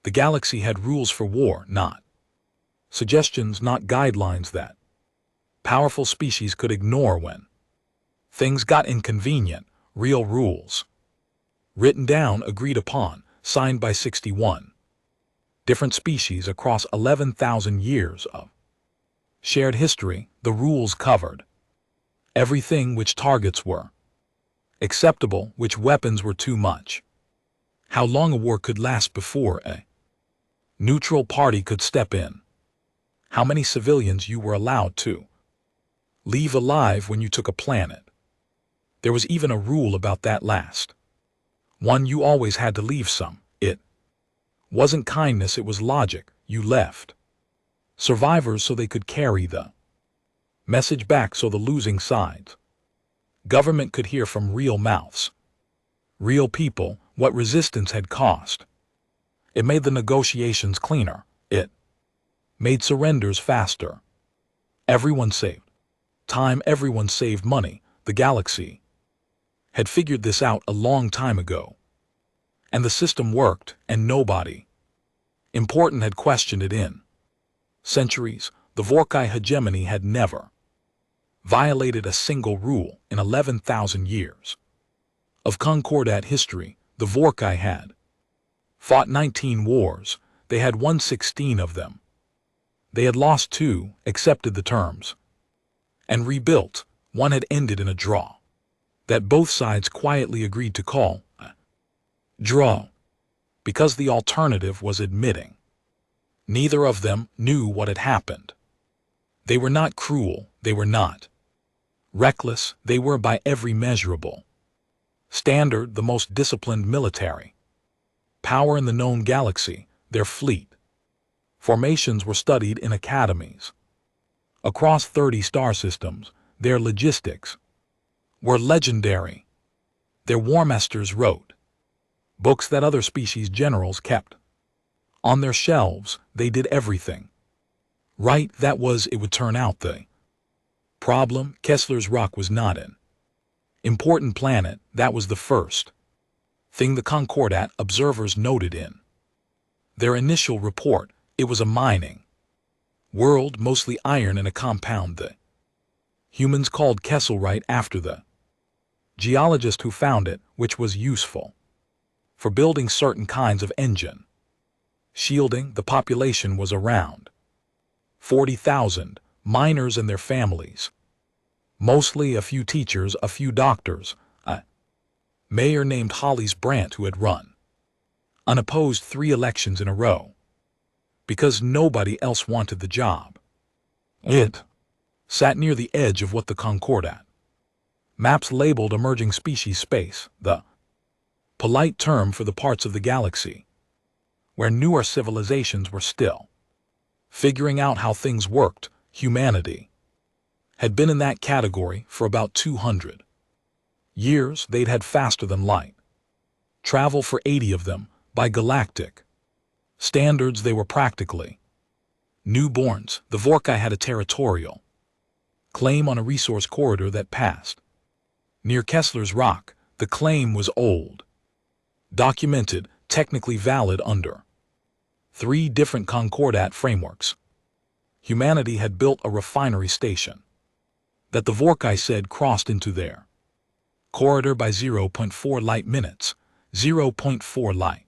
The galaxy had rules for war, not suggestions, not guidelines that powerful species could ignore when things got inconvenient. Real rules. Written down, agreed upon, signed by 61 different species across 11,000 years of shared history. The rules covered everything: which targets were acceptable, which weapons were too much, how long a war could last before a neutral party could step in, how many civilians you were allowed to leave alive when you took a planet. There was even a rule about that last one: you always had to leave some. It wasn't kindness, it was logic. You left survivors so they could carry the message back, so the losing sides government could hear from real mouths, real people, what resistance had cost. It made the negotiations cleaner. It made surrenders faster. Everyone saved time, everyone saved money. The galaxy had figured this out a long time ago, and the system worked, and nobody important had questioned it in centuries. The Vorkai hegemony had never violated a single rule in 11,000 years of Concordat history. The Vorkai had fought 19 wars. They had won 16 of them. They had lost 2, accepted the terms, and rebuilt. One had ended in a draw that both sides quietly agreed to call a draw, because the alternative was admitting neither of them knew what had happened. They were not cruel, they were not reckless, they were by every measurable standard the most disciplined military power in the known galaxy. Their fleet formations were studied in academies across 30 star systems. Their logistics were legendary. Their war masters wrote books that other species generals kept on their shelves. They did everything right. That was, it would turn out. The problem: Kessler's Rock was not an important planet. That was the first thing the Concordat observers noted in their initial report. It was a mining world, mostly iron, in a compound the humans called Kesselrite after the geologist who found it, which was useful for building certain kinds of engine shielding. The population was around 40,000 miners and their families, mostly a few teachers, a few doctors, a mayor named Hollis Brandt who had run unopposed 3 elections in a row because nobody else wanted the job. It sat near the edge of what the Concordat maps labeled emerging species space, the polite term for the parts of the galaxy where newer civilizations were still figuring out how things worked. Humanity had been in that category for about 200 years. They'd had faster than light travel for 80 of them. By galactic standards, they were practically newborns. The Vorkai had a territorial claim on a resource corridor that passed near Kessler's Rock. The claim was old, documented, technically valid under 3 different Concordat frameworks. Humanity had built a refinery station that the Vorkai said crossed into their corridor by 0.4 light minutes. 0.4 light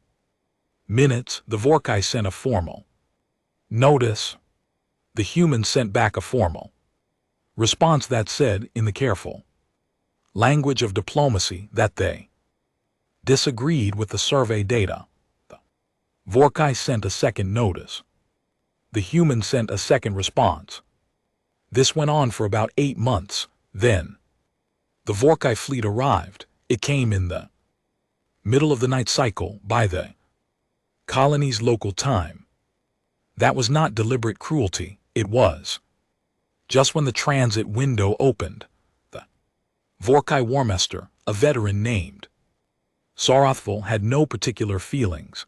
minutes. The Vorkai sent a formal notice. The humans sent back a formal response that said, in the careful language of diplomacy, that they disagreed with the survey data. The Vorkai sent a second notice. The humans sent a second response. This went on for about 8 months. Then the Vorkai fleet arrived. It came in the middle of the night cycle by the colony's local time. That was not deliberate cruelty. It was just when the transit window opened. The Vorkai Warmaster, a veteran named Sarathval, had no particular feelings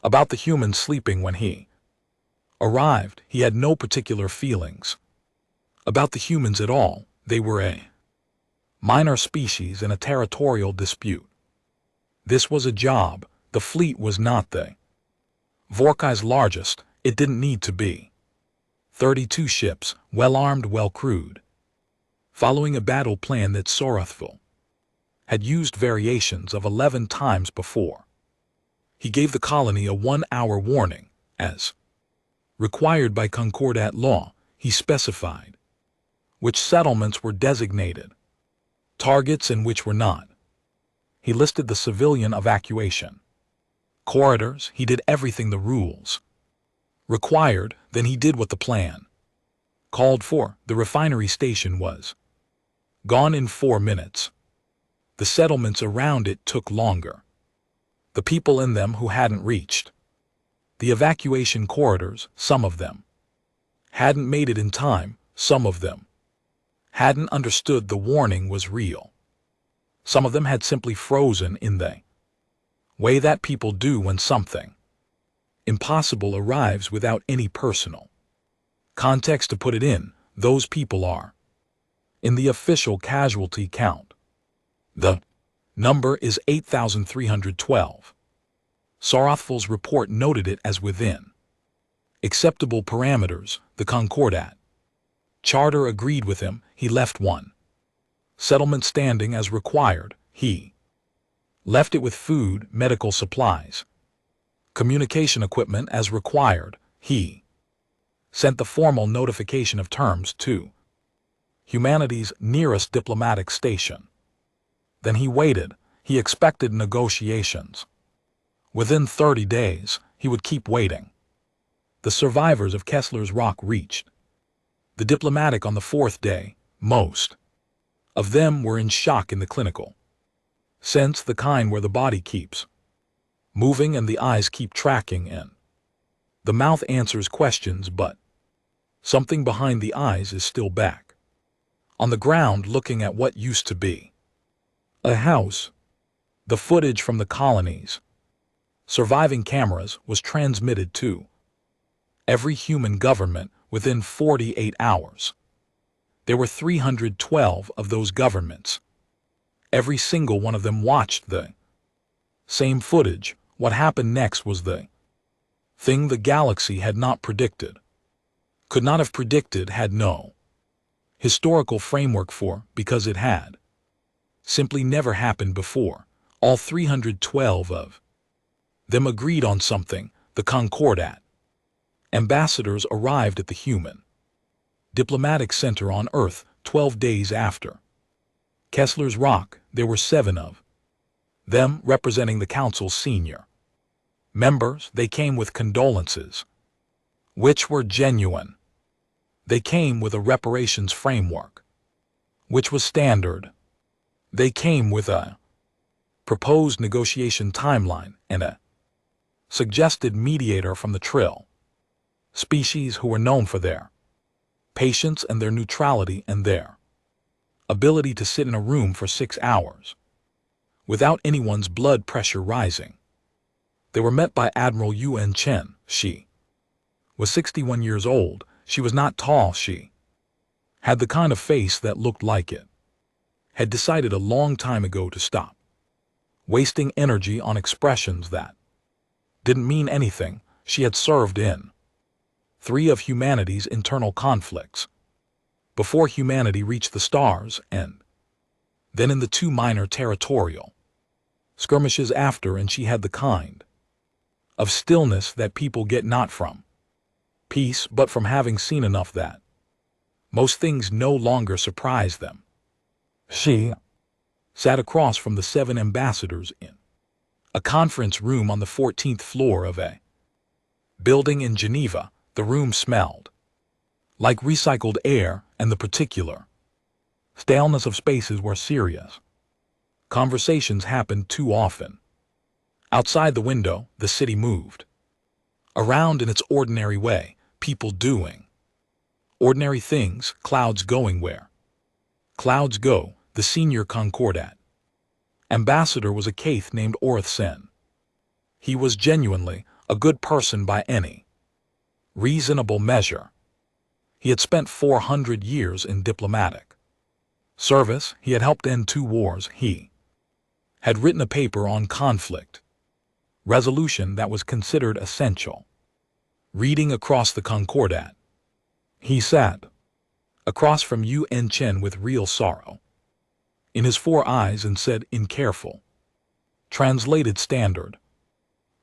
about the humans sleeping when he arrived. He had no particular feelings about the humans at all. They were a minor species in a territorial dispute. This was a job. The fleet was not the Vorkai's largest, it didn't need to be. 32 ships, well-armed, well-crewed. Following a battle plan that Sorothful had used variations of 11 times before. He gave the colony a 1-hour warning, as required by Concordat law. He specified which settlements were designated, targets and which were not. He listed the civilian evacuation corridors. He did everything the rules required, then he did what the plan called for. The refinery station was gone in 4 minutes. The settlements around it took longer. The people in them who hadn't reached the evacuation corridors, some of them hadn't made it in time, some of them hadn't understood the warning was real. Some of them had simply frozen in the way that people do when something impossible arrives without any personal context to put it in. Those people are in the official casualty count. The number is 8,312. Sorothful's report noted it as within acceptable parameters. The Concordat charter agreed with him. He left one settlement standing as required. He left it with food, medical supplies, communication equipment as required. He sent the formal notification of terms to humanity's nearest diplomatic station. Then he waited. He expected negotiations. Within 30 days, he would keep waiting. The survivors of Kessler's Rock reached the diplomatic on the 4th day. Most of them were in shock in the clinical sense, the kind where the body keeps moving and the eyes keep tracking in. The mouth answers questions, but something behind the eyes is still back on the ground looking at what used to be a house. The footage from the colony's surviving cameras was transmitted to every human government within 48 hours. There were 312 of those governments. Every single one of them watched the same footage. What happened next was the thing the galaxy had not predicted, could not have predicted, had no historical framework for, because it had simply never happened before. All 312 of them agreed on something. The Concordat ambassadors arrived at the human diplomatic center on Earth 12 days after Kessler's Rock. There were 7 of them representing the council's senior members. They came with condolences, which were genuine. They came with a reparations framework, which was standard. They came with a proposed negotiation timeline and a suggested mediator from the Trill species, who were known for their patience and their neutrality and their ability to sit in a room for 6 hours without anyone's blood pressure rising. They were met by Admiral Yuen Chen. She was 61 years old. She was not tall. She had the kind of face that looked like it had decided a long time ago to stop wasting energy on expressions that didn't mean anything. She had served in 3 of humanity's internal conflicts before humanity reached the stars, and then in the 2 minor territorial skirmishes after, and she had the kind of stillness that people get not from peace but from having seen enough that most things no longer surprise them. She sat across from the 7 ambassadors in a conference room on the 14th floor of a building in Geneva. The room smelled like recycled air, and the particular staleness of spaces were serious. Conversations happened too often. Outside the window, the city moved around in its ordinary way, people doing ordinary things, clouds going where clouds go. The senior Concordat ambassador was a Kaith named Orth Sen. He was genuinely a good person by any reasonable measure. He had spent 400 years in diplomatic service. He had helped end 2 wars. He had written a paper on conflict resolution that was considered essential. Reading across the Concordat. He sat across from Yun Chen with real sorrow in his 4 eyes and said in careful, translated standard,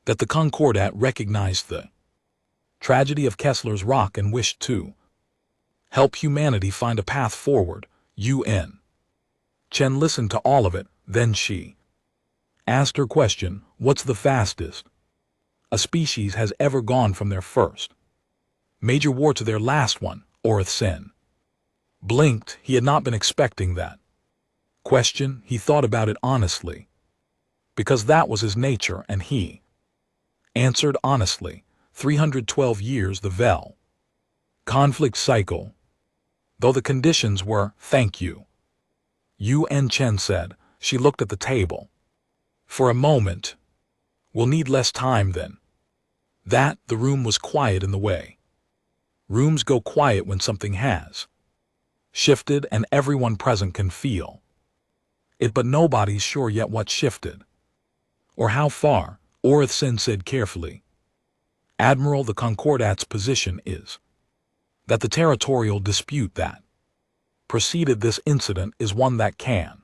that the Concordat recognized the tragedy of Kessler's Rock and wished to help humanity find a path forward. Yun Chen listened to all of it, then she asked her question, what's the fastest a species has ever gone from their first major war to their last one? Orith Sen blinked. He had not been expecting that question. He thought about it honestly, because that was his nature, and he answered honestly. 312 years, the Vel conflict cycle. Though the conditions were, thank you, Yun Chen said. She looked at the table for a moment. We'll need less time then. That the room was quiet in the way rooms go quiet when something has shifted and everyone present can feel it, but nobody's sure yet what shifted or how far. Orith Sen said carefully, Admiral, the Concordat's position is that the territorial dispute that preceded this incident is one that can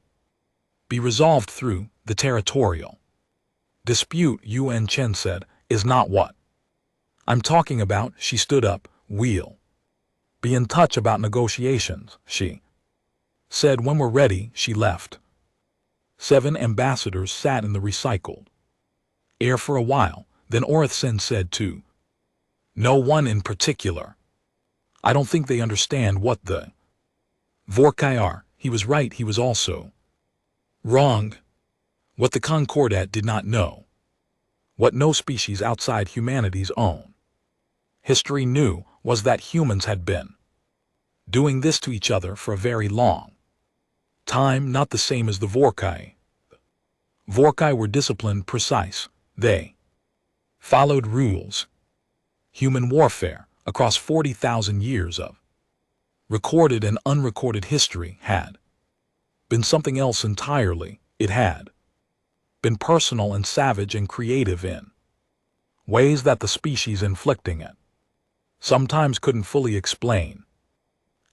be resolved through the territorial dispute. Yun Chen said, is not what I'm talking about. She stood up. We'll be in touch about negotiations, she said. When we're ready. She left. 7 ambassadors sat in the recycled air for a while. Then Orith Sen said to no one in particular, I don't think they understand what the Vorkai are. He was right. He was also wrong. What the Concordat did not know, what no species outside humanity's own history knew, was that humans had been doing this to each other for a very long time, not the same as the Vorkai. Vorkai were disciplined, precise. They followed rules. Human warfare, across 40,000 years of recorded and unrecorded history, had been something else entirely. It had been personal and savage and creative in ways that the species inflicting it sometimes couldn't fully explain.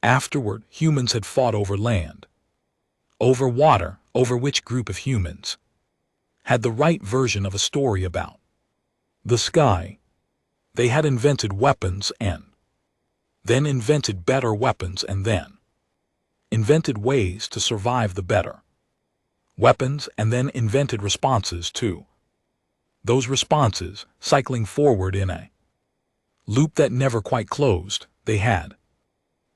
Afterward, humans had fought over land, over water, over which group of humans had the right version of a story about the sky. They had invented weapons and then invented better weapons and then invented ways to survive the better weapons and then invented responses to those responses, cycling forward in a loop that never quite closed. They had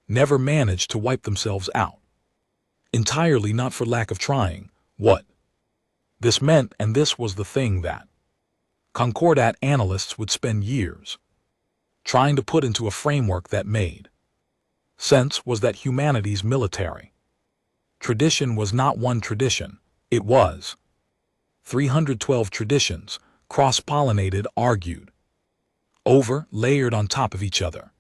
never managed to wipe themselves out entirely, not for lack of trying. What this meant, and this was the thing that Concordat analysts would spend years trying to put into a framework that made sense, was that humanity's military tradition was not one tradition. It was 312 traditions, cross-pollinated, argued over, layered on top of each other.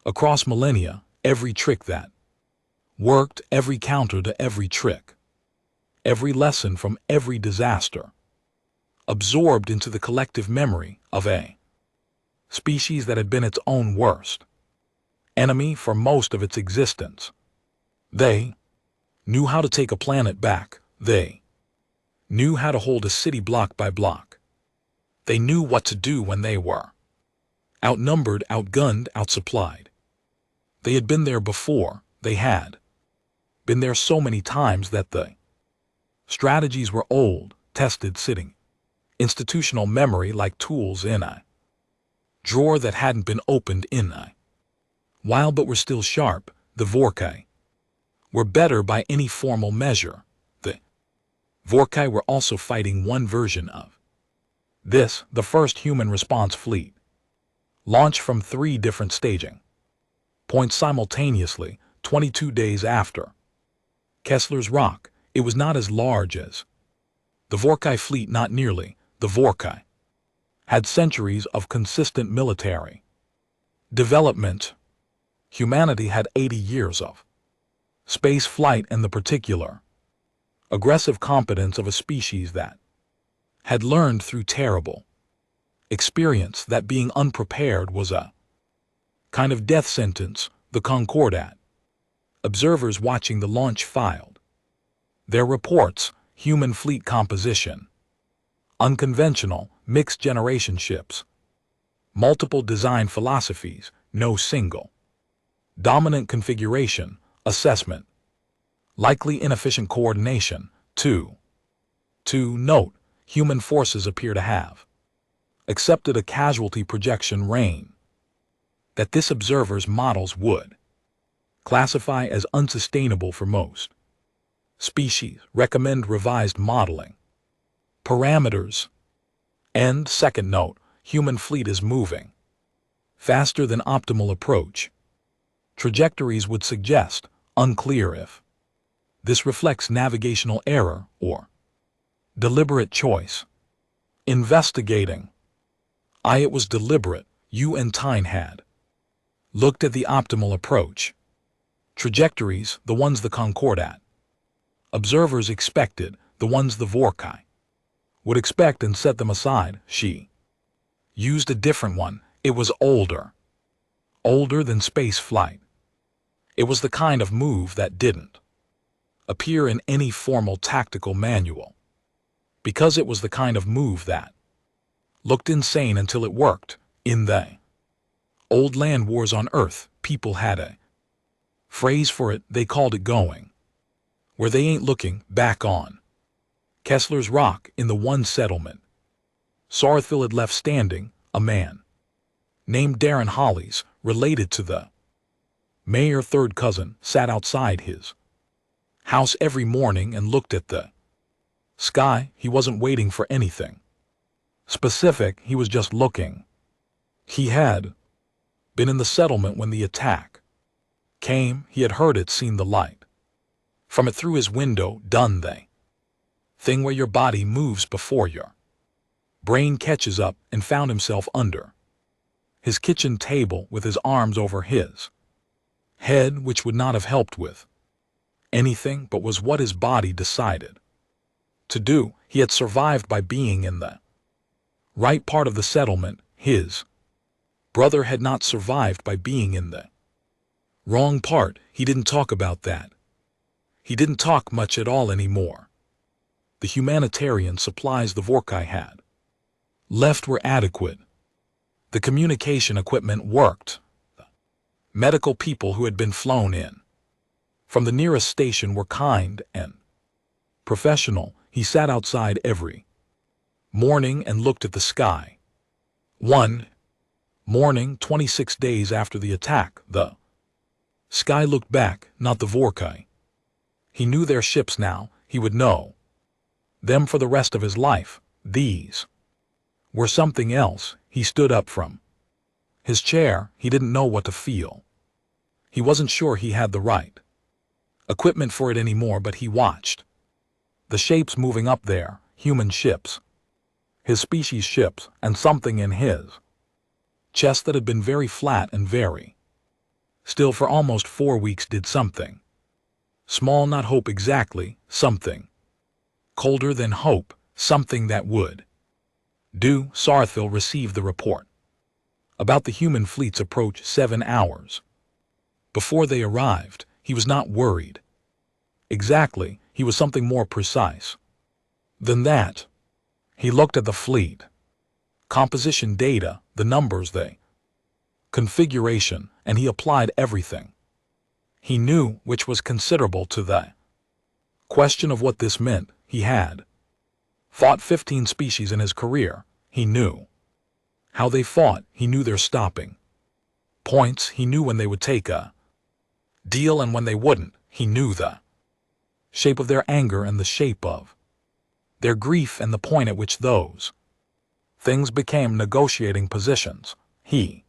Across millennia, every trick that worked, every counter to every trick, every lesson from every disaster, absorbed into the collective memory of a species that had been its own worst enemy for most of its existence. They knew how to take a planet back. They knew how to hold a city block by block. They knew what to do when they were outnumbered, outgunned, outsupplied. They had been there before. They had been there so many times that the strategies were old, tested, sitting institutional memory like tools in a drawer that hadn't been opened in a while but were still sharp. The Vorkai were better by any formal measure. The Vorkai were also fighting one version of this, the first human response fleet, launched from 3 different staging points simultaneously, 22 days after Kessler's Rock. It was not as large as the Vorkai fleet, not nearly. The Vorkai had centuries of consistent military development. Humanity had 80 years of space flight and the particular aggressive competence of a species that had learned through terrible experience that being unprepared was a kind of death sentence. The Concordat observers watching the launch filed their reports. Human fleet composition: unconventional, mixed generation ships, multiple design philosophies, no single dominant configuration. Assessment: likely inefficient coordination. 2. Note: human forces appear to have accepted a casualty projection reign that this observer's models would classify as unsustainable for most species. Recommend revised modeling parameters. End. Second note: human fleet is moving faster than optimal approach trajectories would suggest. Unclear if this reflects navigational error or deliberate choice. Investigating. It was deliberate. You and Tyne had looked at the optimal approach trajectories, the ones the Concordat observers expected, the ones the Vorkai would expect, and set them aside. She used a different one. It was older than space flight. It was the kind of move that didn't appear in any formal tactical manual, because it was the kind of move that looked insane until it worked. In the old land wars on Earth, people had a phrase for it. They called it going where they ain't looking. Back on Kessler's Rock, in the one settlement Sarsfield had left standing, a man named Darren Hollies, related to the mayor, third cousin, sat outside his house every morning and looked at the sky. He wasn't waiting for anything specific, he was just looking. He had been in the settlement when the attack came. He had heard it, seen the light from it through his window, done the thing where your body moves before your brain catches up, and found himself under his kitchen table with his arms over his head, which would not have helped with anything, but was what his body decided to do. He had survived by being in the right part of the settlement. His brother had not survived by being in the wrong part. He didn't talk about that. He didn't talk much at all anymore. The humanitarian supplies the Vorkai had left were adequate. The communication equipment worked. The medical people who had been flown in from the nearest station were kind and professional. He sat outside every morning and looked at the sky. One morning, 26 days after the attack, the sky looked back, not the Vorkai. He knew their ships now. He would know them for the rest of his life. These were something else. He stood up from his chair. He didn't know what to feel. He wasn't sure he had the right equipment for it anymore, but he watched the shapes moving up there, human ships, his species ships, and something in his chest that had been very flat and very still for almost 4 weeks did something small, not hope exactly, something colder than hope, something that would do. Sarsfield received the report about the human fleet's approach 7 hours before they arrived. He was not worried exactly. He was something more precise than that. He looked at the fleet composition data, the numbers, the configuration, and he applied everything he knew, which was considerable, to the question of what this meant. He had fought 15 species in his career. He knew how they fought. He knew their stopping points. He knew when they would take a deal and when they wouldn't. He knew the shape of their anger and the shape of their grief and the point at which those things became negotiating positions. He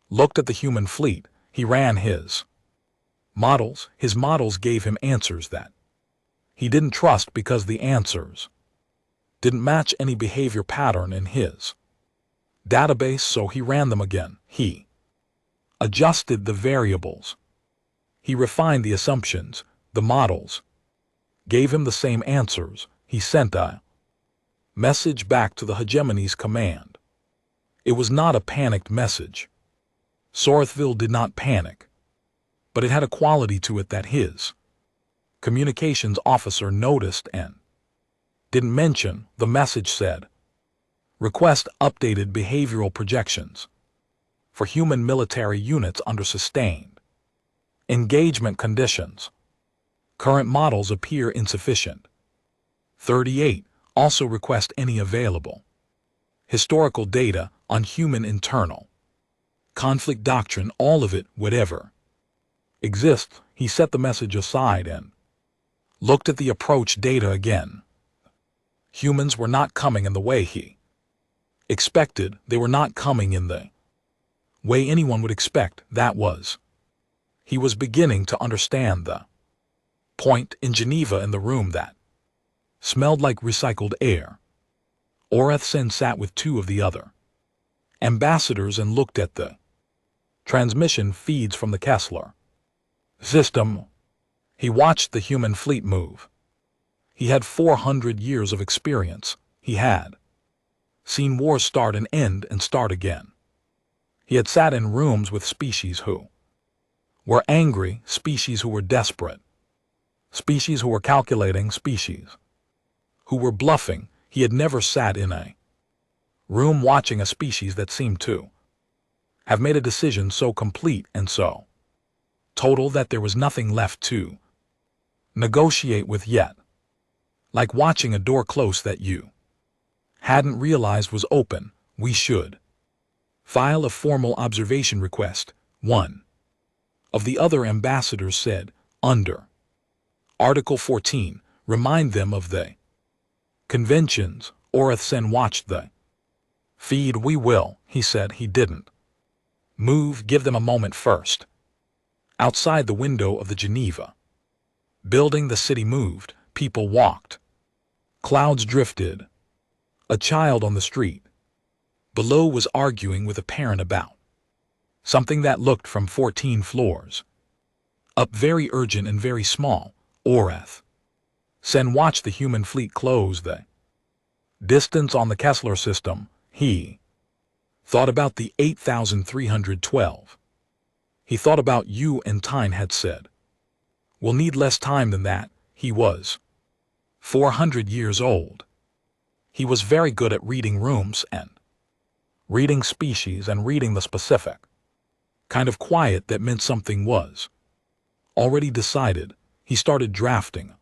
looked at the human fleet. He ran his models. His models gave him answers that he didn't trust because the answers didn't match any behavior pattern in his database, so he ran them again. He adjusted the variables. He refined the assumptions. The models gave him the same answers. He sent a Message back to the hegemony's command. It was not a panicked message. Sorthville did not panic, but it had a quality to it that his communications officer noticed and didn't mention. The message said, "Request updated behavioral projections for human military units under sustained engagement conditions. Current models appear insufficient." 38. Also request any available historical data on human internal conflict doctrine, all of it, whatever exists. He set the message aside and looked at the approach data again. Humans were not coming in the way he expected. They were not coming in the way anyone would expect. That was. He was beginning to understand the point. In Geneva, in the room that smelled like recycled air, Orethsen sat with two of the other ambassadors and looked at the transmission feeds from the Kessler system. He watched the human fleet move. He had 400 years of experience. He had seen wars start and end and start again. He had sat in rooms with species who were angry, species who were desperate, species who were calculating, species who were bluffing. He had never sat in a room watching a species that seemed to have made a decision so complete and so total that there was nothing left to negotiate with yet. Like watching a door close that you hadn't realized was open. We should file a formal observation request, one of the other ambassadors said, under Article 14, remind them of the conventions. Orethsen watched the feed. We will, he said. He didn't move. Give them a moment first. Outside the window of the Geneva building, the city moved. People walked. Clouds drifted. A child on the street below was arguing with a parent about something that looked from 14 floors up, very urgent and very small. Orethsen watched the human fleet close the distance on the Kessler system. He thought about the 8,312. He thought about you and Tyne had said, "We'll need less time than that." He was 400 years old. He was very good at reading rooms and reading species and reading the specific kind of quiet that meant something was already decided. He started drafting a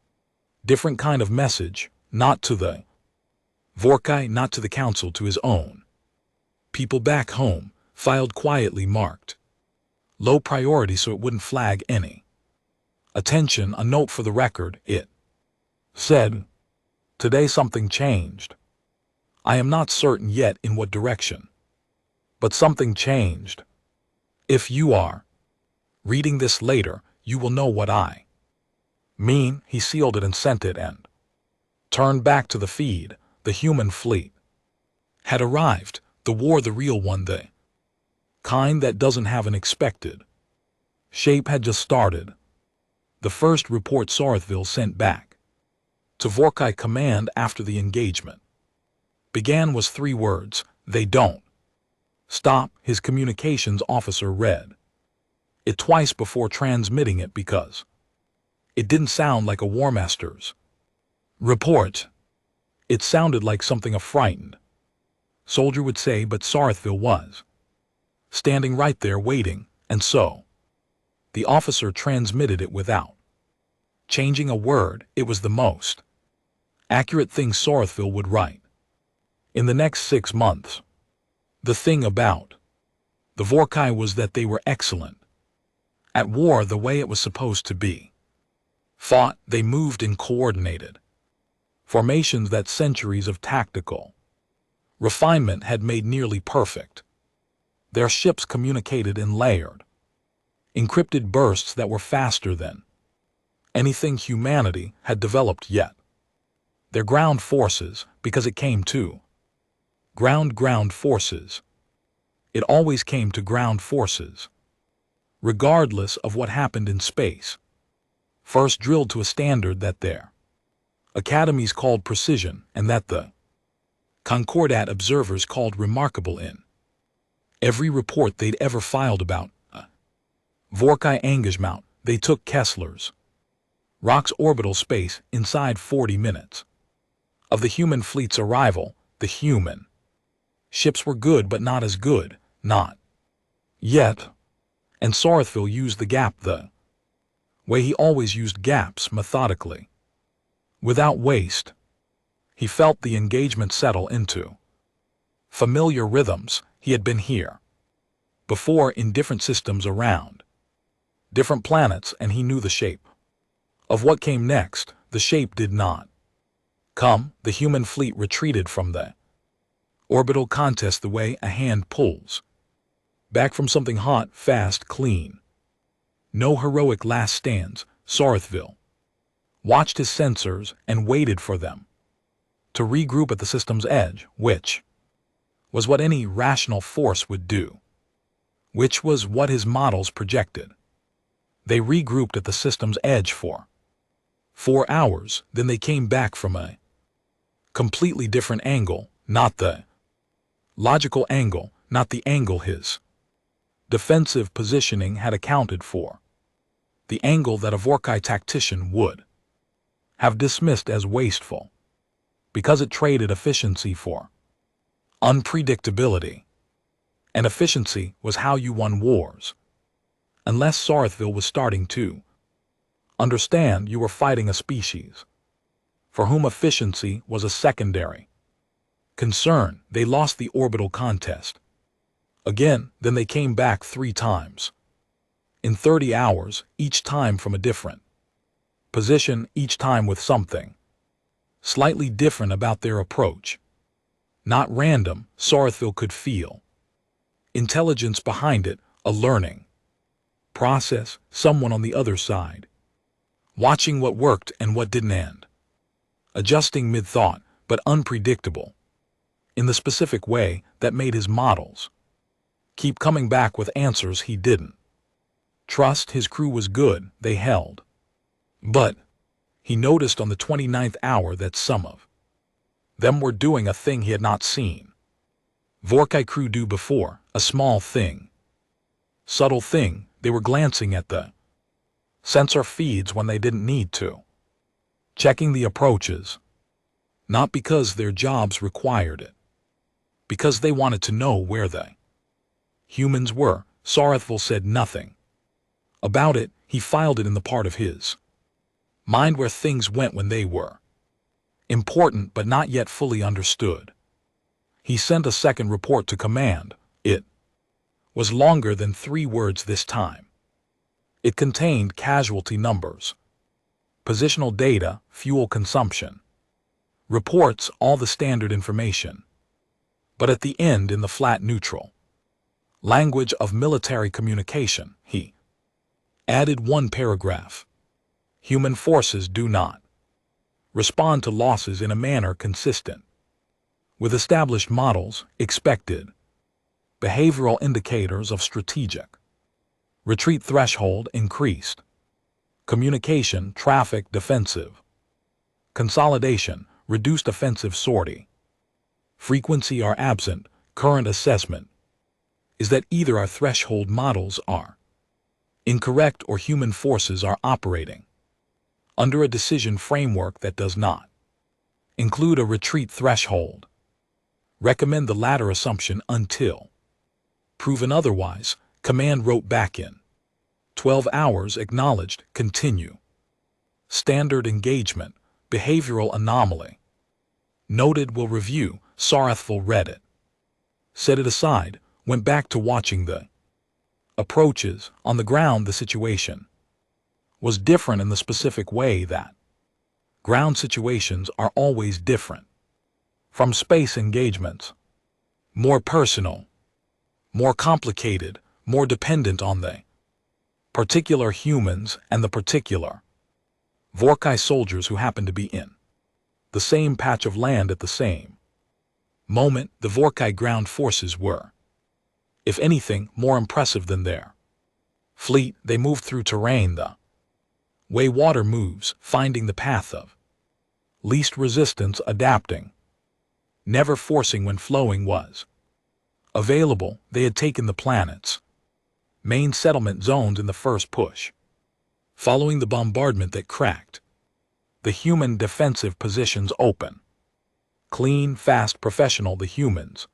different kind of message, not to the Vorkai, not to the council, to his own people back home, filed quietly, marked low priority so it wouldn't flag any attention. A note for the record, it said, "Today something changed. I am not certain yet in what direction, but something changed. If you are reading this later, you will know what I mean." He sealed it and sent it and turned back to the feed. The human fleet had arrived. The war, the real one, the kind that doesn't have an expected shape, had just started. The first report Sorthville sent back to Vorkai command after the engagement began was 3 words: "They don't stop." His communications officer read it twice before transmitting it because it didn't sound like a War Master's report. It sounded like something a frightened soldier would say, but Sorthville was standing right there waiting, and so the officer transmitted it without changing a word. It was the most accurate thing Sorthville would write in the next 6 months. The thing about the Vorkai was that they were excellent at war the way it was supposed to be fought. They moved in coordinated formations that centuries of tactical refinement had made nearly perfect. Their ships communicated in layered, encrypted bursts that were faster than anything humanity had developed yet. Their ground forces, because it came to ground forces, it always came to ground forces, regardless of what happened in space, first drilled to a standard that their academies called precision, and that the Concordat observers called remarkable in every report they'd ever filed about Vorkai engagement. They took Kessler's rock's orbital space inside 40 minutes. Of the human fleet's arrival, the human ships were good but not as good, not yet. And Saruthville used the gap the way he always used gaps, methodically, without waste. He felt the engagement settle into familiar rhythms. He had been here before in different systems around different planets, and he knew the shape of what came next. The shape did not come. The human fleet retreated from the orbital contest the way a hand pulls back from something hot, fast, clean. No heroic last stands. Saruthville watched his sensors and waited for them to regroup at the system's edge, which was what any rational force would do, which was what his models projected. They regrouped at the system's edge for 4 hours, then they came back from a completely different angle, not the logical angle, not the angle his defensive positioning had accounted for, the angle that a Vorkai tactician would have dismissed as wasteful, because it traded efficiency for unpredictability. And efficiency was how you won wars. Unless Saruthville was starting to understand you were fighting a species for whom efficiency was a secondary concern, they lost the orbital contest. Again, then they came back 3 times. In 30 hours, each time from a different position, each time with something slightly different about their approach. Not random. Saruthville could feel intelligence behind it, a learning process, someone on the other side, watching what worked and what didn't, and adjusting mid-thought, but unpredictable, in the specific way that made his models keep coming back with answers he didn't trust. His crew was good, they held. But he noticed on the 29th hour that some of them were doing a thing he had not seen Vorkai crew do before, a small thing, subtle thing. They were glancing at the sensor feeds when they didn't need to, checking the approaches, not because their jobs required it, because they wanted to know where the humans were. Saruthville said nothing about it. He filed it in the part of his mind where things went when they were important but not yet fully understood. He sent a second report to command. It was longer than 3 words this time. It contained casualty numbers, positional data, fuel consumption, reports, all the standard information. But at the end, in the flat neutral language of military communication, he added 1 paragraph. Human forces do not respond to losses in a manner consistent with established models, expected behavioral indicators of strategic retreat, threshold increased, communication, traffic, defensive consolidation, reduced offensive sortie, frequency are absent. Current assessment is that either our threshold models are incorrect or human forces are operating under a decision framework that does not include a retreat threshold. Recommend the latter assumption until proven otherwise. Command wrote back in 12 hours. Acknowledged. Continue. Standard engagement. Behavioral anomaly. Noted. Will review. Saruthville read it, set it aside, went back to watching the approaches. On the ground, the situation was different in the specific way that ground situations are always different from space engagements. More personal, more complicated, more dependent on the particular humans and the particular Vorkai soldiers who happen to be in the same patch of land at the same moment. The Vorkai ground forces were, if anything, more impressive than their fleet. They moved through terrain the way water moves, finding the path of least resistance, adapting never forcing when flowing was available. They had taken the planet's main settlement zones in the first push. Following the bombardment that cracked the human defensive positions open. Clean, fast, professional, the humans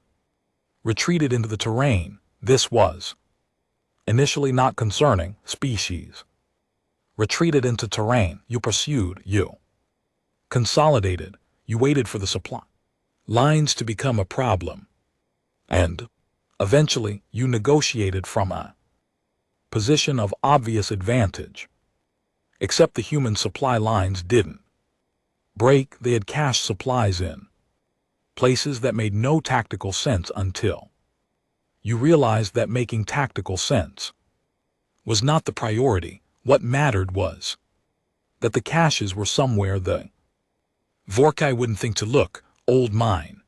retreated into the terrain. This was initially not concerning species. Retreated into terrain, you pursued, you consolidated, you waited for the supply lines to become a problem. And eventually, you negotiated from a position of obvious advantage. Except the human supply lines didn't break. They had cached supplies in places that made no tactical sense until you realized that making tactical sense was not the priority. What mattered was that the caches were somewhere the Vorkai wouldn't think to look. Old mine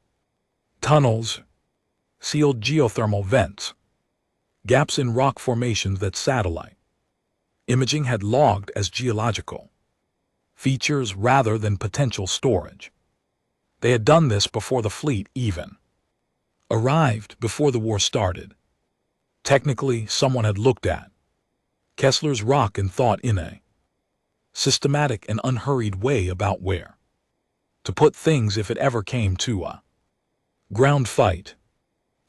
tunnels, sealed geothermal vents, gaps in rock formations that satellite imaging had logged as geological features rather than potential storage. They had done this before the fleet even arrived, before the war started. Technically, someone had looked at Kessler's rock and thought in a systematic and unhurried way about where to put things if it ever came to a ground fight.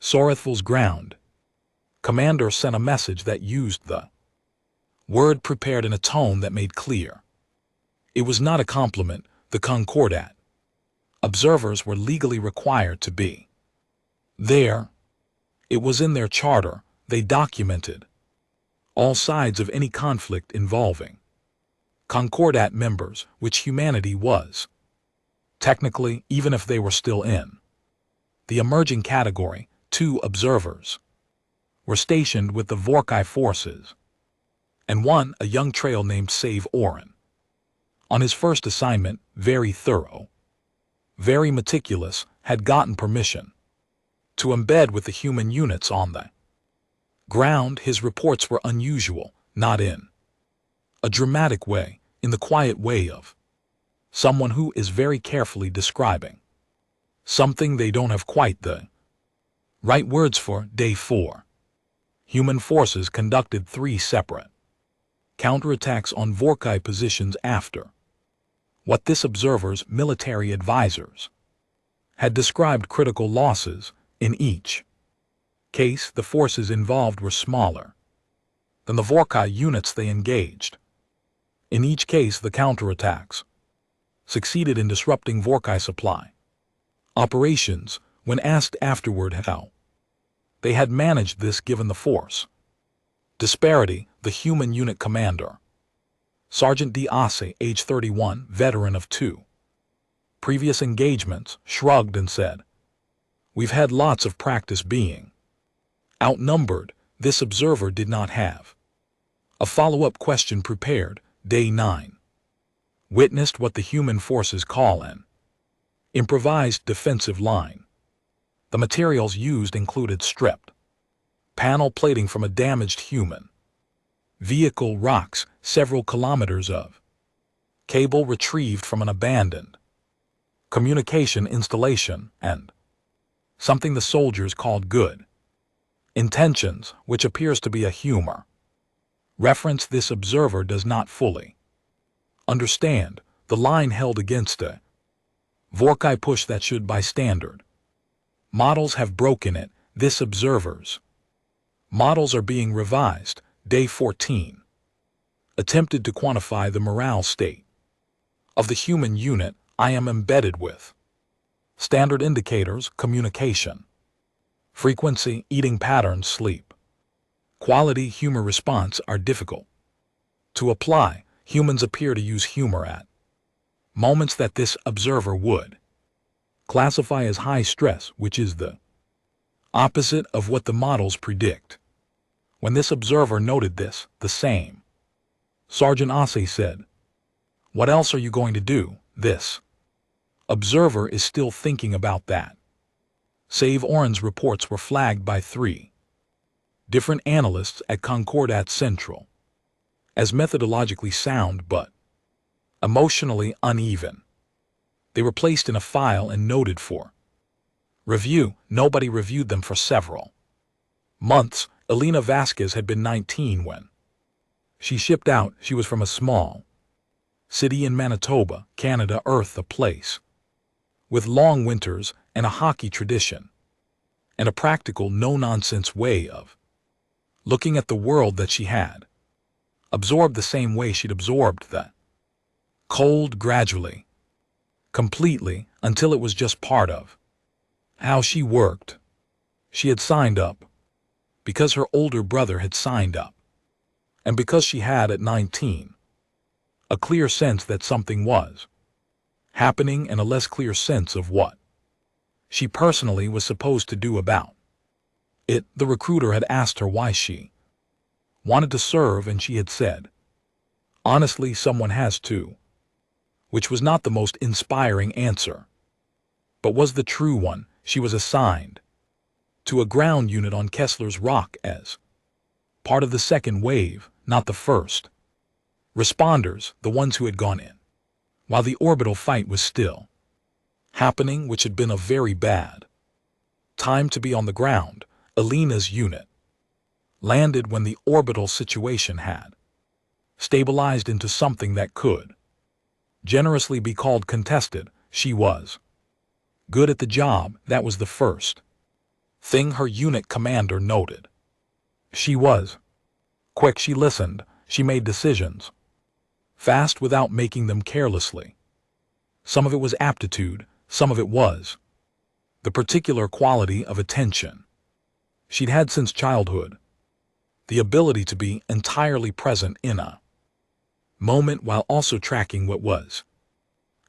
Sorethville's ground commander sent a message that used the word prepared in a tone that made clear it was not a compliment. The Concordat observers were legally required to be there. It was in their charter. They documented all sides of any conflict involving Concordat members, which humanity was. Technically, even if they were still in the emerging category, 2 observers were stationed with the Vorkai forces, and one, a young trail named Save Oren. On his first assignment, very thorough, very meticulous, had gotten permission to embed with the human units on the ground. His reports were unusual, not in a dramatic way, in the quiet way of someone who is very carefully describing something they don't have quite the right words for. Day 4. Human forces conducted 3 separate counterattacks on Vorkai positions after what this observer's military advisors had described critical losses. In each case, the forces involved were smaller than the Vorkai units they engaged. In each case, the counterattacks succeeded in disrupting Vorkai supply operations. When asked afterward how they had managed this given the force disparity, the human unit commander, Sergeant D'Asse, age 31, veteran of 2 previous engagements, shrugged and said, "We've had lots of practice being outnumbered." This observer did not have a follow-up question prepared. Day 9. Witnessed what the human forces call an improvised defensive line. The materials used included stripped panel plating from a damaged human vehicle, rocks, several kilometers of cable retrieved from an abandoned communication installation, and something the soldiers called good intentions, which appears to be a humor reference this observer does not fully understand. The line held against a Vorkai push that should, by standard models, have broken it. This observer's models are being revised. Day 14. Attempted to quantify the morale state of the human unit. I am embedded with standard indicators, communication, frequency, eating patterns, sleep, quality, humor response are difficult to apply. Humans appear to use humor at moments that this observer would classify as high stress, which is the opposite of what the models predict. When this observer noted this, the same Sergeant Asse said, "What else are you going to do?" This observer is still thinking about that. Save Oren's reports were flagged by 3 different analysts at Concordat Central as methodologically sound but emotionally uneven. They were placed in a file and noted for Review. Nobody reviewed them for several months. Elena Vasquez had been 19 when she shipped out. She was from a small city in Manitoba, Canada, Earth, a place with long winters and a hockey tradition, and a practical, no-nonsense way of looking at the world that she had absorbed the same way she'd absorbed the cold gradually, completely, until it was just part of how she worked. She had signed up because her older brother had signed up, and because she had, at 19, a clear sense that something was happening and a less clear sense of what she personally was supposed to do about it. The recruiter had asked her why she wanted to serve, and she had said, "Honestly, someone has to," which was not the most inspiring answer, but was the true one. She was assigned to a ground unit on Kessler's Rock as part of the second wave, not the first responders, the ones who had gone in while the orbital fight was still happening, which had been a very bad time to be on the ground. Elena's unit landed when the orbital situation had stabilized into something that could generously be called contested. She was good at the job. That was the first thing her unit commander noted. She was quick. She listened. She made decisions fast without making them carelessly. Some of it was aptitude, some of it was the particular quality of attention she'd had since childhood, the ability to be entirely present in a moment while also tracking what was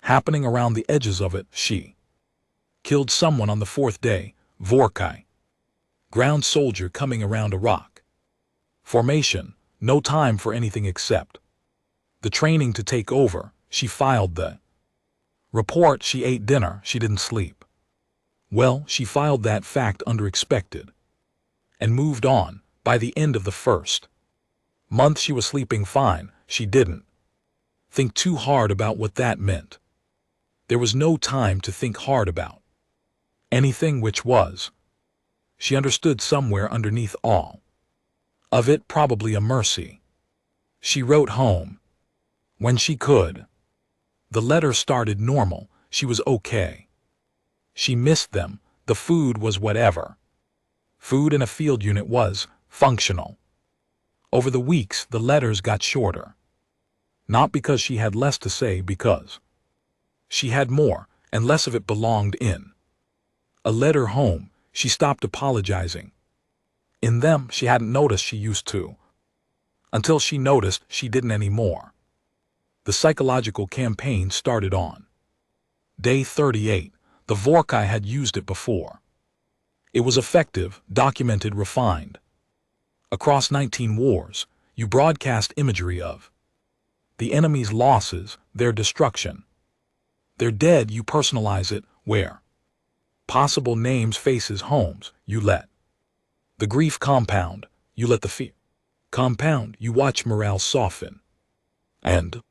happening around the edges of it. She killed someone on the fourth day, Vorkai, ground soldier coming around a rock formation, no time for anything except the training to take over. She filed the report. She ate dinner. She didn't sleep well. She filed that fact under expected and moved on. By the end of the first month, she was sleeping fine. She didn't think too hard about what that meant. There was no time to think hard about anything, which was, she understood, somewhere underneath all of it, probably a mercy. She wrote home when she could. The letter started normal. She was okay. She missed them. The food was whatever food in a field unit was, functional. Over the weeks, the letters got shorter. Not because she had less to say, because she had more, and less of it belonged in a letter home. She stopped apologizing in them. She hadn't noticed she used to, until she noticed she didn't anymore. The psychological campaign started on day 38. The Vorkai had used it before. It was effective, documented, refined. Across 19 wars, you broadcast imagery of the enemy's losses, their destruction. They're dead. You personalize it where possible: names, faces, homes. You let the grief compound. You let the fear compound. You watch morale soften. And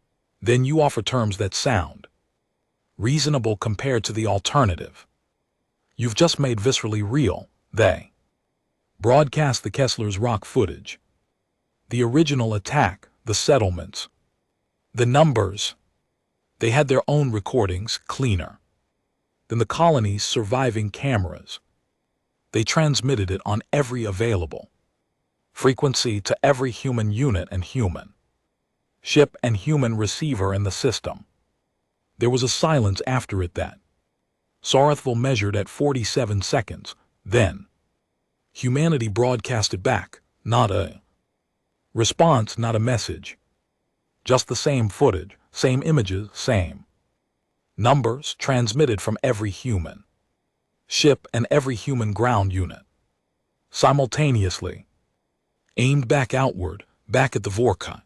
then you offer terms that sound reasonable compared to the alternative. You've just made viscerally real. They broadcast the Kessler's Rock footage, the original attack, the settlements, the numbers. They had their own recordings, cleaner than the colony's surviving cameras. They transmitted it on every available frequency to every human unit and human ship and human receiver in the system. There was a silence after it that Sarathville measured at 47 seconds. Then humanity broadcasted back, not a response, not a message. Just the same footage, same images, same numbers transmitted from every human ship and every human ground unit. Simultaneously. Aimed back outward, back at the Vorkai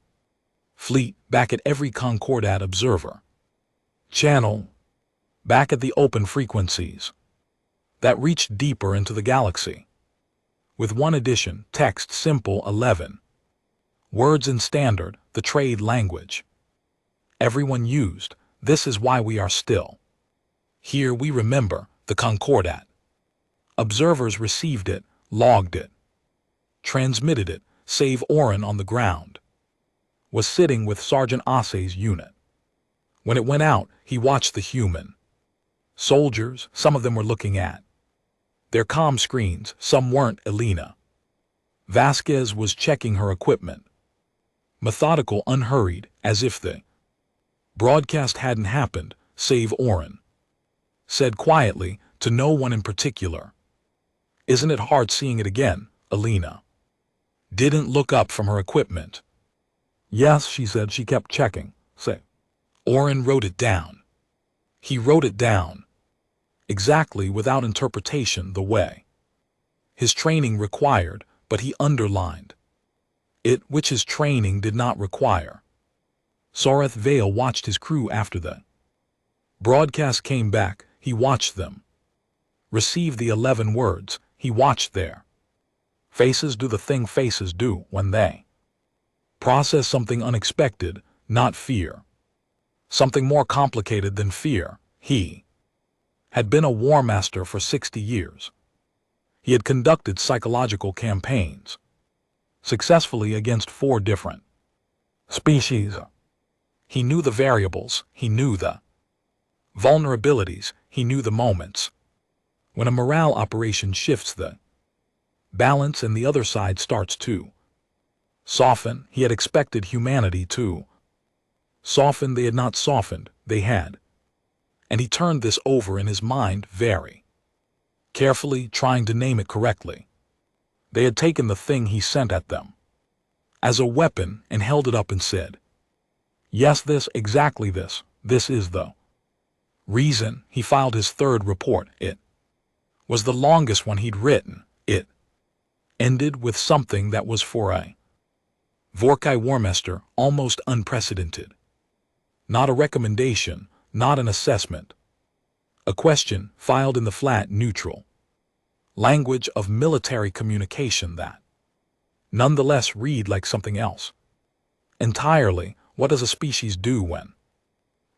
fleet, back at every Concordat observer channel, back at the open frequencies that reached deeper into the galaxy. With one addition: text, simple, 11 words in standard, the trade language everyone used. This is why we are still here. We remember the Concordat Observers received it, logged it, transmitted it, save Oren on the ground was sitting with Sergeant Assay's unit. When it went out, he watched the human soldiers, some of them were looking at their comm screens, some weren't. Elena Vasquez was checking her equipment, methodical, unhurried, as if the broadcast hadn't happened, save Oren said quietly to no one in particular. Isn't it hard seeing it again? Elena didn't look up from her equipment. Yes, she said. She kept checking. Say, Oren wrote it down. He wrote it down. Exactly, without interpretation, the way his training required, but he underlined it, which his training did not require. Soreth Vale watched his crew after the broadcast came back. He watched them receive the 11 words. He watched their faces do the thing faces do when they process something unexpected, not fear. Something more complicated than fear. He had been a war master for 60 years. He had conducted psychological campaigns successfully against 4 different species. He knew the variables, he knew the vulnerabilities, he knew the moments when a morale operation shifts the balance and the other side starts to soften. He had expected humanity to soften. They had not softened, they had. And he turned this over in his mind very carefully, trying to name it correctly. They had taken the thing he sent at them as a weapon and held it up and said, yes, this, exactly this is the reason. He filed his 3rd report. It was the longest one he'd written. It ended with something that was for a Vorkai Warmaster almost unprecedented. Not a recommendation, not an assessment. A question filed in the flat, neutral language of military communication that nonetheless read like something else entirely. What does a species do when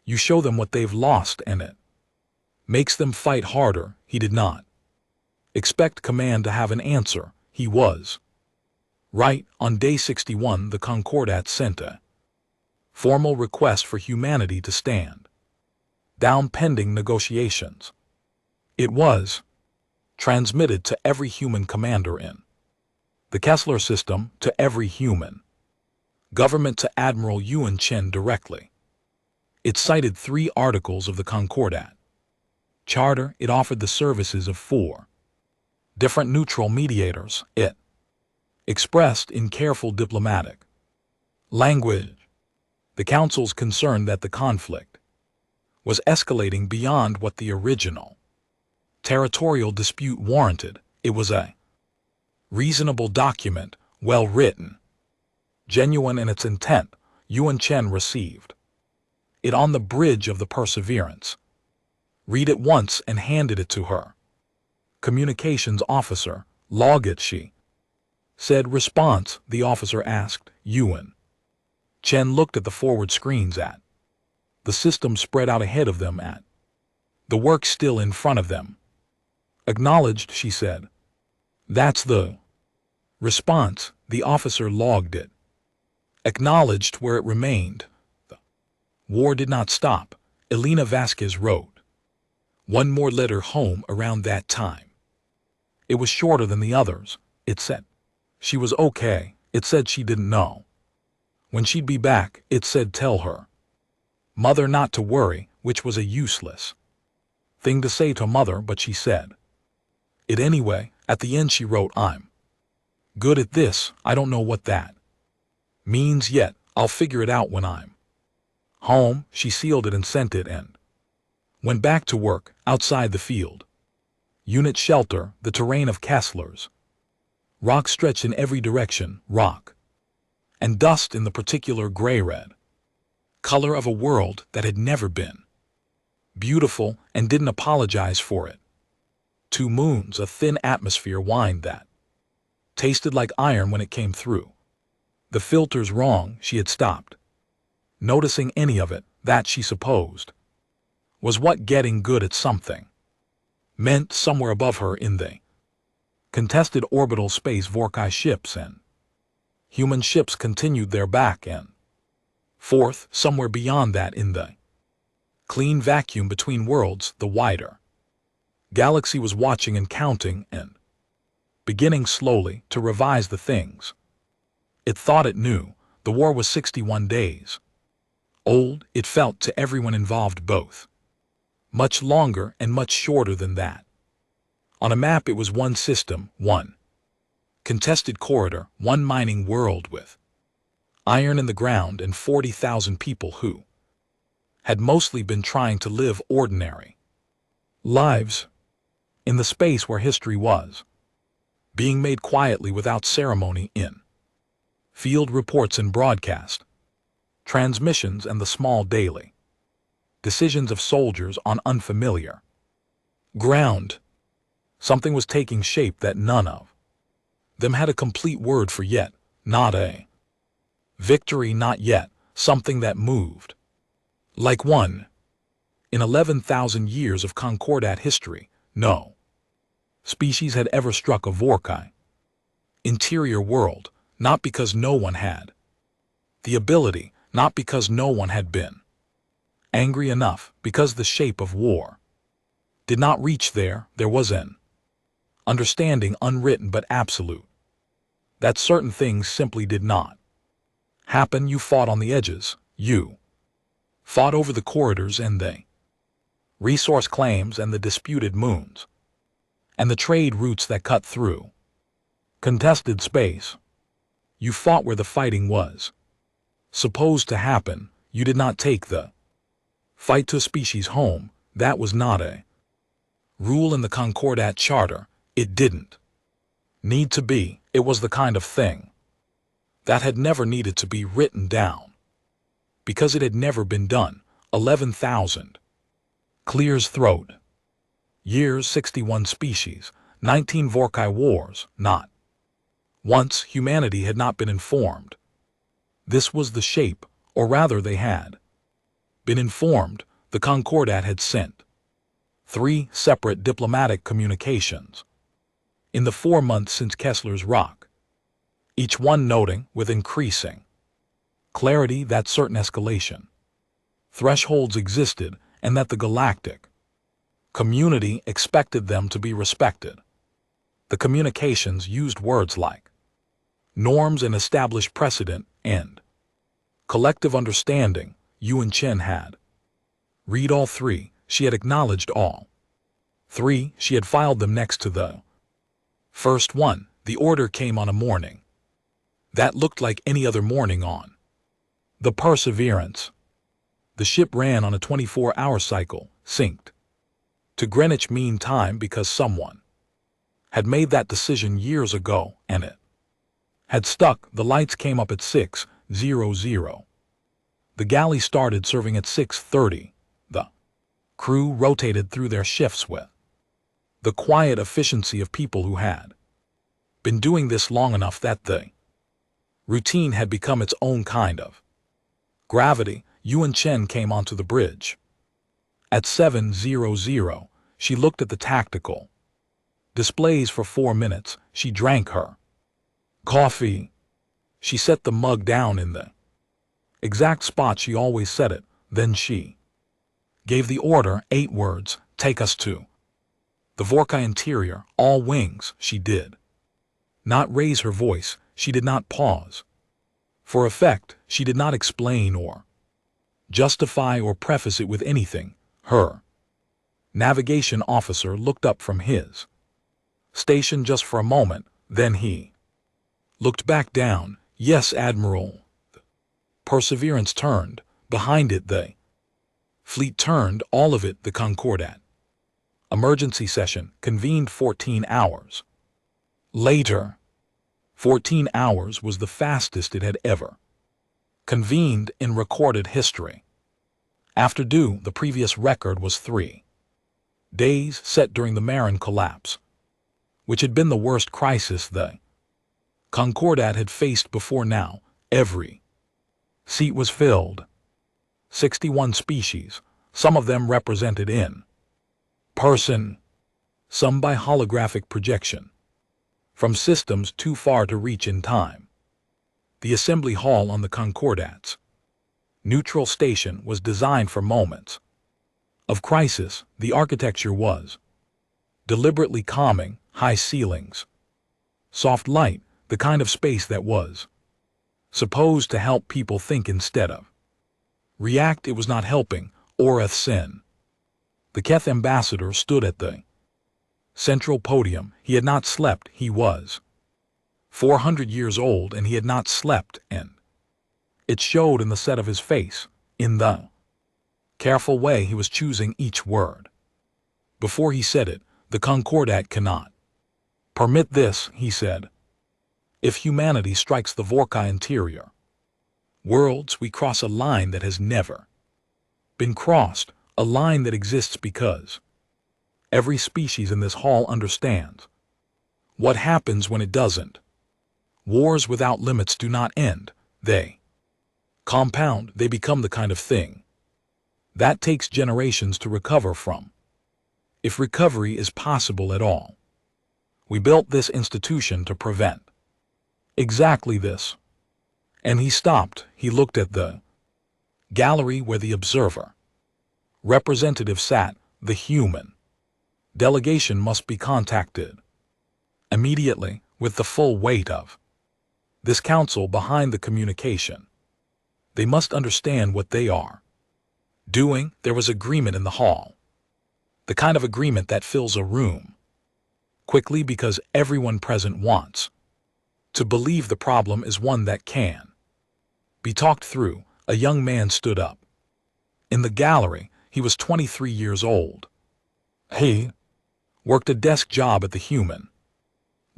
you show them what they've lost and it makes them fight harder? He did not expect command to have an answer. He was right. On day 61, the Concordat sent a formal request for humanity to stand down pending negotiations. It was transmitted to every human commander in the Kessler system, to every human government, to Admiral Yuan Chen directly. It cited 3 articles of the Concordat Charter. It offered the services of 4 different neutral mediators. It expressed in careful diplomatic language the Council's concern that the conflict was escalating beyond what the original territorial dispute warranted. It was a reasonable document, well written, genuine in its intent. Yuan Chen received it on the bridge of the Perseverance. Read it once and handed it to her communications officer. Log it, she said. Response, the officer asked. Yuan Chen looked at the forward screens at the system spread out ahead of them, at the work still in front of them. Acknowledged, she said. That's the response. The officer logged it. Acknowledged where it remained. The war did not stop. Elena Vasquez wrote one more letter home around that time. It was shorter than the others. It said she was okay. It said she didn't know when she'd be back. It said tell her mother not to worry, which was a useless thing to say to mother, but she said it anyway. At the end she wrote, I'm good at this. I don't know what that means yet. I'll figure it out when I'm home. She sealed it and sent it and went back to work outside the field. Unit shelter, the terrain of Kessler's. Rock stretched in every direction, rock and dust in the particular gray-red color of a world that had never been beautiful and didn't apologize for it. 2 moons, a thin atmosphere whined that tasted like iron when it came through. The filter's wrong. She had stopped noticing any of it. That, she supposed, was what getting good at something meant somewhere above her in the contested orbital space Vorkai ships and human ships continued their back and forth somewhere beyond that in the clean vacuum between worlds. The wider galaxy was watching and counting and beginning slowly to revise the things it thought it knew. The war was 61 days old, it felt to everyone involved, both much longer and much shorter than that. On a map it was one system, one contested corridor, one mining world with iron in the ground and 40,000 people who had mostly been trying to live ordinary lives in the space where history was being made quietly without ceremony in field reports and broadcast transmissions and the small daily decisions of soldiers on unfamiliar ground. Something was taking shape that none of them had a complete word for yet, not a victory, not yet, something that moved like one in 11,000 years of Concordat history. No species had ever struck a Vorkai interior world, not because no one had the ability, not because no one had been angry enough, because the shape of war did not reach there. There was an understanding, unwritten but absolute, that certain things simply did not happen. You fought on the edges, you fought over the corridors and the resource claims and the disputed moons and the trade routes that cut through contested space. You fought where the fighting was supposed to happen. You did not take the fight to a species home. That was not a rule in the Concordat Charter. It didn't need to be. It was the kind of thing that had never needed to be written down because it had never been done. 11,000 clears throat years, 61 species, 19 Vorkai wars. Not once humanity had not been informed. This was the shape, or rather they had been informed. The Concordat had sent 3 separate diplomatic communications in the 4 months since Kessler's Rock, each one noting with increasing clarity that certain escalation thresholds existed and that the galactic community expected them to be respected. The communications used words like norms and established precedent and collective understanding. Yuan Chen had read all 3. She had acknowledged all 3. She had filed them next to the first one. The order came on a morning that looked like any other morning on the Perseverance. The ship ran on a 24-hour cycle, synced to Greenwich Mean Time because someone had made that decision years ago, and it had stuck. The lights came up at 6:00. The galley started serving at 6:30. The crew rotated through their shifts with the quiet efficiency of people who had been doing this long enough that the routine had become its own kind of gravity. Yuan Chen came onto the bridge at 7:00. She looked at the tactical displays for 4 minutes. She drank her coffee. She set the mug down in the exact spot she always set it. Then she gave the order, 8 words, take us to the Vorkai interior, all wings. She did not raise her voice. She did not pause for effect. She did not explain or justify or preface it with anything. Her navigation officer looked up from his station just for a moment, then he looked back down. Yes, Admiral. Perseverance turned. Behind it the fleet turned, all of it. The Concordat emergency session convened 14 hours later. 14 hours was the fastest it had ever convened in recorded history. After due, the previous record was 3 days set during the Marin collapse, which had been the worst crisis the Concordat had faced before now. Every seat was filled. 61 species, some of them represented in person, some by holographic projection. from systems too far to reach in time. The assembly hall on the Concordat's neutral station was designed for moments of crisis. The architecture was deliberately calming, high ceilings, soft light, the kind of space that was supposed to help people think instead of react. It was not helping. Oreth Sin, the Keth ambassador, stood at the central podium. He had not slept. He was 400 years old, and he had not slept, and it showed in the set of his face, in the careful way he was choosing each word. Before he said it, the Concordat cannot permit this, he said. If humanity strikes the Vorkai interior worlds, we cross a line that has never been crossed, a line that exists because every species in this hall understands what happens when it doesn't. Wars without limits do not end. They compound. They become the kind of thing that takes generations to recover from, if recovery is possible at all. We built this institution to prevent exactly this. And he stopped. He looked at the gallery where the observer representative sat. The human delegation must be contacted immediately, with the full weight of this council behind the communication. They must understand what they are doing. There was agreement in the hall, the kind of agreement that fills a room quickly because everyone present wants to believe the problem is one that can be talked through. A young man stood up in the gallery. He was 23 years old. He worked a desk job at the Human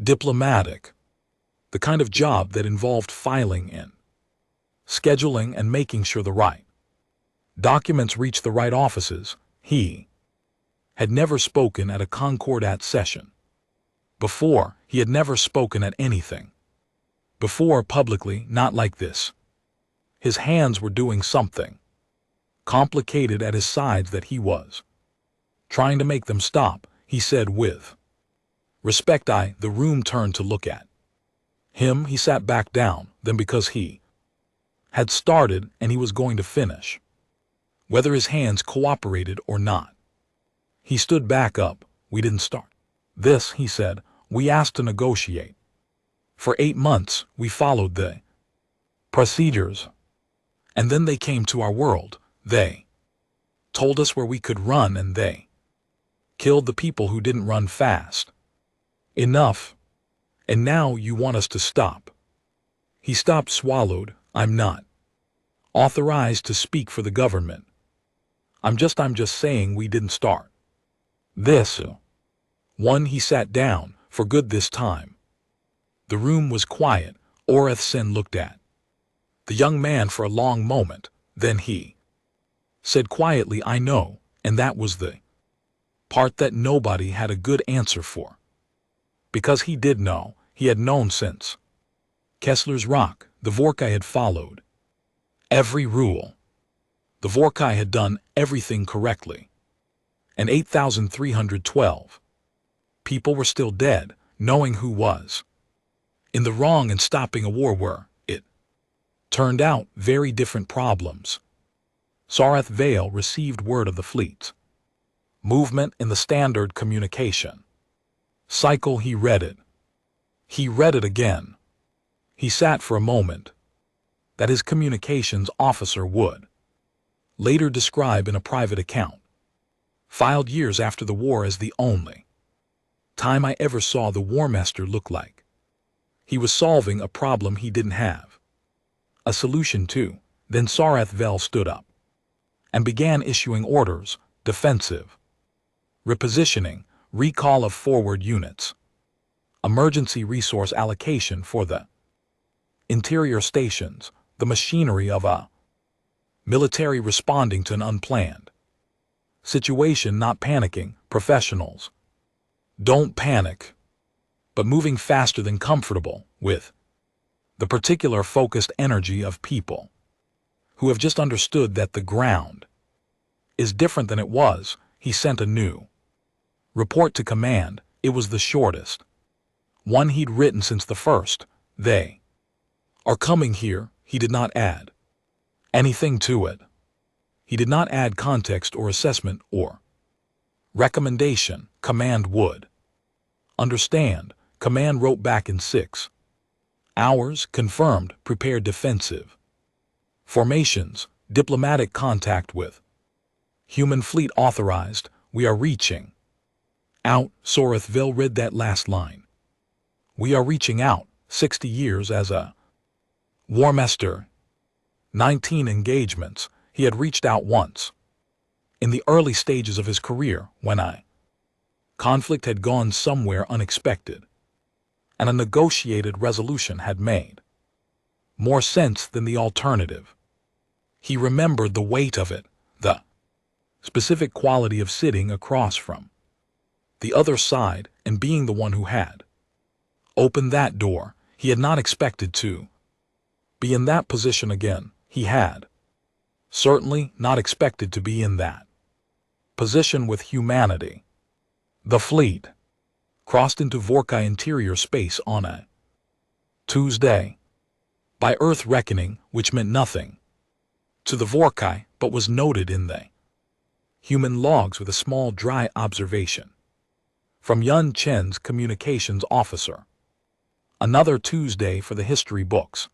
Diplomatic, the kind of job that involved filing in, scheduling, and making sure the right documents reached the right offices. He had never spoken at a Concordat session before. He had never spoken at anything before publicly, not like this. His hands were doing something complicated at his sides that he was trying to make them stop. He said with respect. The room turned to look at him. He sat back down. Then, because he had started and he was going to finish, whether his hands cooperated or not, he stood back up. We didn't start this, he said. We asked to negotiate. For 8 months, we followed the procedures. And then they came to our world. They told us where we could run, and they killed the people who didn't run fast enough. And now you want us to stop. He stopped, swallowed. I'm not authorized to speak for the government. I'm just saying we didn't start this one. He sat down for good this time. The room was quiet. Oreth Sin looked at the young man for a long moment. Then he said quietly, I know. And that was the part that nobody had a good answer for. Because he did know. He had known since Kessler's Rock. The Vorkai had followed every rule. The Vorkai had done everything correctly. And 8,312 people were still dead. Knowing who was in the wrong and stopping a war were, it turned out, very different problems. Sareth Vale received word of the fleet's movement in the standard communication cycle. He read it. He read it again. He sat for a moment. That his communications officer would later describe in a private account, filed years after the war, as the only time I ever saw the War Master look like he was solving a problem he didn't have a solution to. Then Sareth Vale stood up and began issuing orders: defensive, repositioning, recall of forward units, emergency resource allocation for the interior stations, the machinery of a military responding to an unplanned situation, not panicking. Professionals don't panic, but moving faster than comfortable with the particular focused energy of people who have just understood that the ground is different than it was. He sent a new report to command. It was the shortest one he'd written since the first. They are coming here, he did not add anything to it. He did not add context or assessment or recommendation. Command would understand. Command wrote back in 6 hours. Confirmed. Prepared. Defensive formations. Diplomatic contact with human fleet authorized. We are reaching out. Sorethville read that last line. We are reaching out. 60 years as a war master. 19 engagements. He had reached out once in the early stages of his career when a conflict had gone somewhere unexpected and a negotiated resolution had made more sense than the alternative. He remembered the weight of it, the specific quality of sitting across from the other side and being the one who had opened that door. He had not expected to be in that position again. He had certainly not expected to be in that position with humanity. The fleet crossed into Vorkai interior space on a Tuesday by Earth reckoning, which meant nothing to the Vorkai but was noted in the human logs with a small dry observation from Yun Chen's communications officer. Another Tuesday for the history books.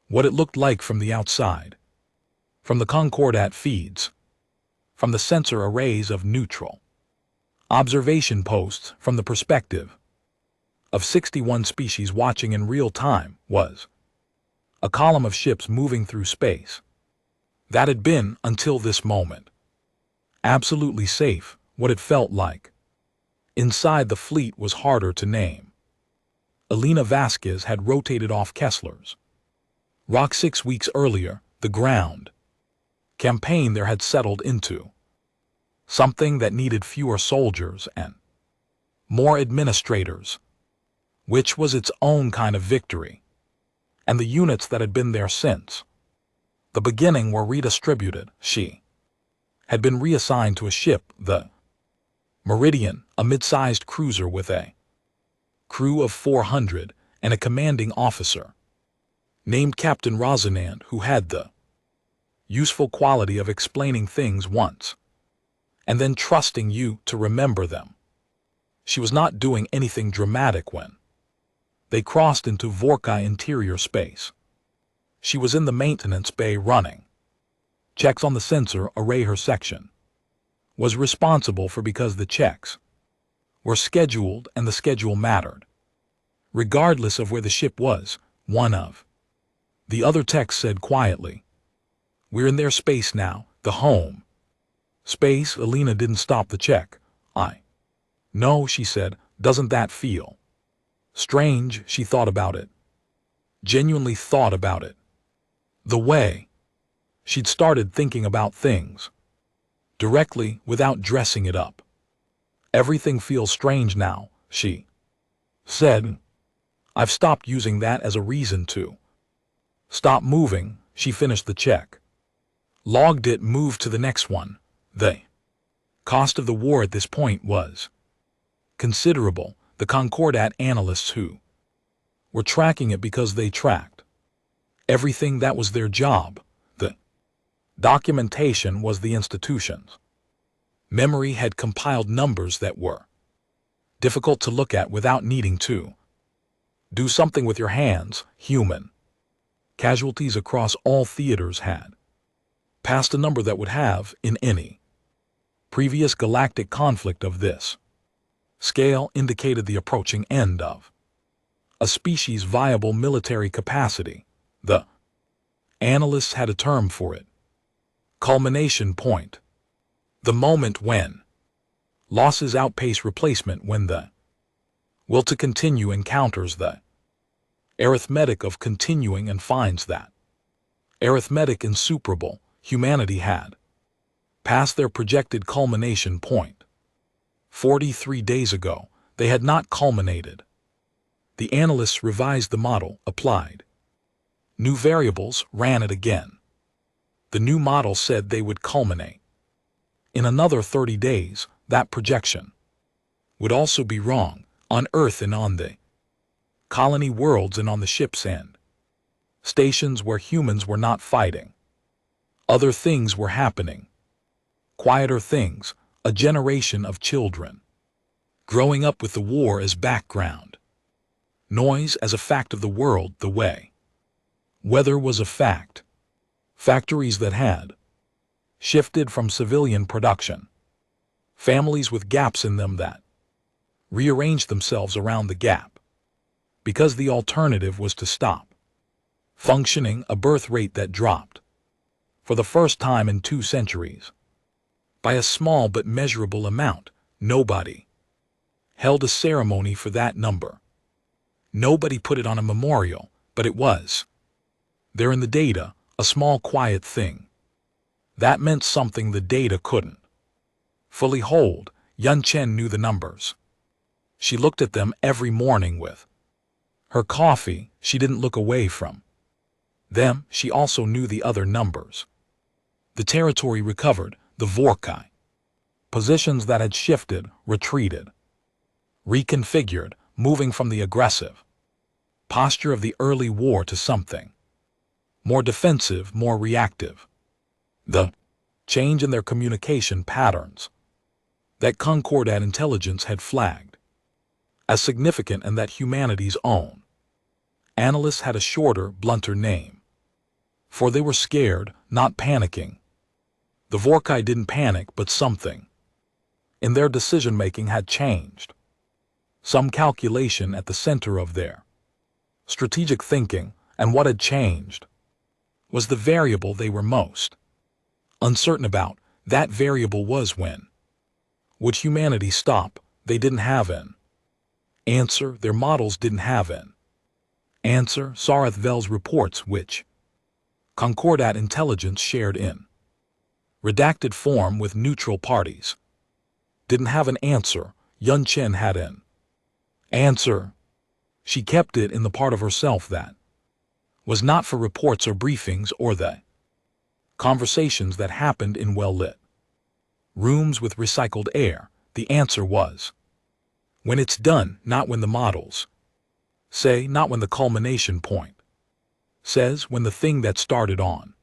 What it looked like from the outside, from the Concordat feeds, from the sensor arrays of neutral observation posts, from the perspective of 61 species watching in real time, was a column of ships moving through space that had been, until this moment, absolutely safe. What it felt like inside the fleet was harder to name. Elena Vasquez had rotated off Kessler's rock 6 weeks earlier. The ground campaign there had settled into something that needed fewer soldiers and more administrators, which was its own kind of victory. And the units that had been there since the beginning were redistributed. She had been reassigned to a ship, the Meridian, a mid-sized cruiser with a crew of 400 and a commanding officer named Captain Rosinand, who had the useful quality of explaining things once and then trusting you to remember them. She was not doing anything dramatic when they crossed into Vorkai interior space. She was in the maintenance bay running checks on the sensor array. Her section was responsible for because the checks were scheduled and the schedule mattered, regardless of where the ship was. One of the other techs said quietly, "We're in their space now, the home space." Elena didn't stop the check. No, she said, "Doesn't that feel strange?" She thought about it. Genuinely thought about it. The way she'd started thinking about things directly without dressing it up. "Everything feels strange now," she said. "I've stopped using that as a reason to stop moving." She finished the check, logged it, moved to the next one. The cost of the war at this point was considerable. The Concordat analysts who were tracking it because they tracked everything, that was their job. The documentation was the institution's. Memory had compiled numbers that were difficult to look at without needing to do something with your hands. Human casualties across all theaters had passed a number that would have, in any previous galactic conflict of this scale, indicated the approaching end of a species' viable military capacity. The analysts had a term for it: culmination point. The moment when losses outpace replacement, when the will to continue encounters the arithmetic of continuing and finds that arithmetic insuperable. Humanity had passed their projected culmination point. 43 days ago, they had not culminated. The analysts revised the model, applied new variables, ran it again. The new model said they would culminate in another 30 days. That projection would also be wrong, on Earth and on the colony worlds and on the ship's end. Stations where humans were not fighting. Other things were happening. Quieter things, a generation of children. Growing up with the war as background. Noise as a fact of the world the way. Weather was a fact. Factories that had shifted from civilian production. Families with gaps in them that rearranged themselves around the gap. Because the alternative was to stop functioning, a birth rate that dropped for the first time in 2 centuries. By a small but measurable amount, nobody held a ceremony for that number. Nobody put it on a memorial, but it was there in the data, a small quiet thing. That meant something the data couldn't fully hold. Yun Chen knew the numbers. She looked at them every morning with her coffee. She didn't look away from them. She also knew the other numbers. The territory recovered, the Vorkai. Positions that had shifted, retreated, reconfigured, moving from the aggressive posture of the early war to something more defensive, more reactive. The change in their communication patterns that Concordat intelligence had flagged as significant and that humanity's own analysts had a shorter, blunter name. For they were scared, not panicking. The Vorkai didn't panic, but something in their decision-making had changed. Some calculation at the center of their strategic thinking, and what had changed was the variable they were most uncertain about. That variable was when would humanity stop? They didn't have an answer. Their models didn't have an answer. Sareth Vell's reports, which Concordat intelligence shared in redacted form with neutral parties, didn't have an answer. Yun Chen had an answer. She kept it in the part of herself that was not for reports or briefings or the conversations that happened in well-lit rooms with recycled air. The answer was when it's done, not when the models say, not when the culmination point says, when the thing that started on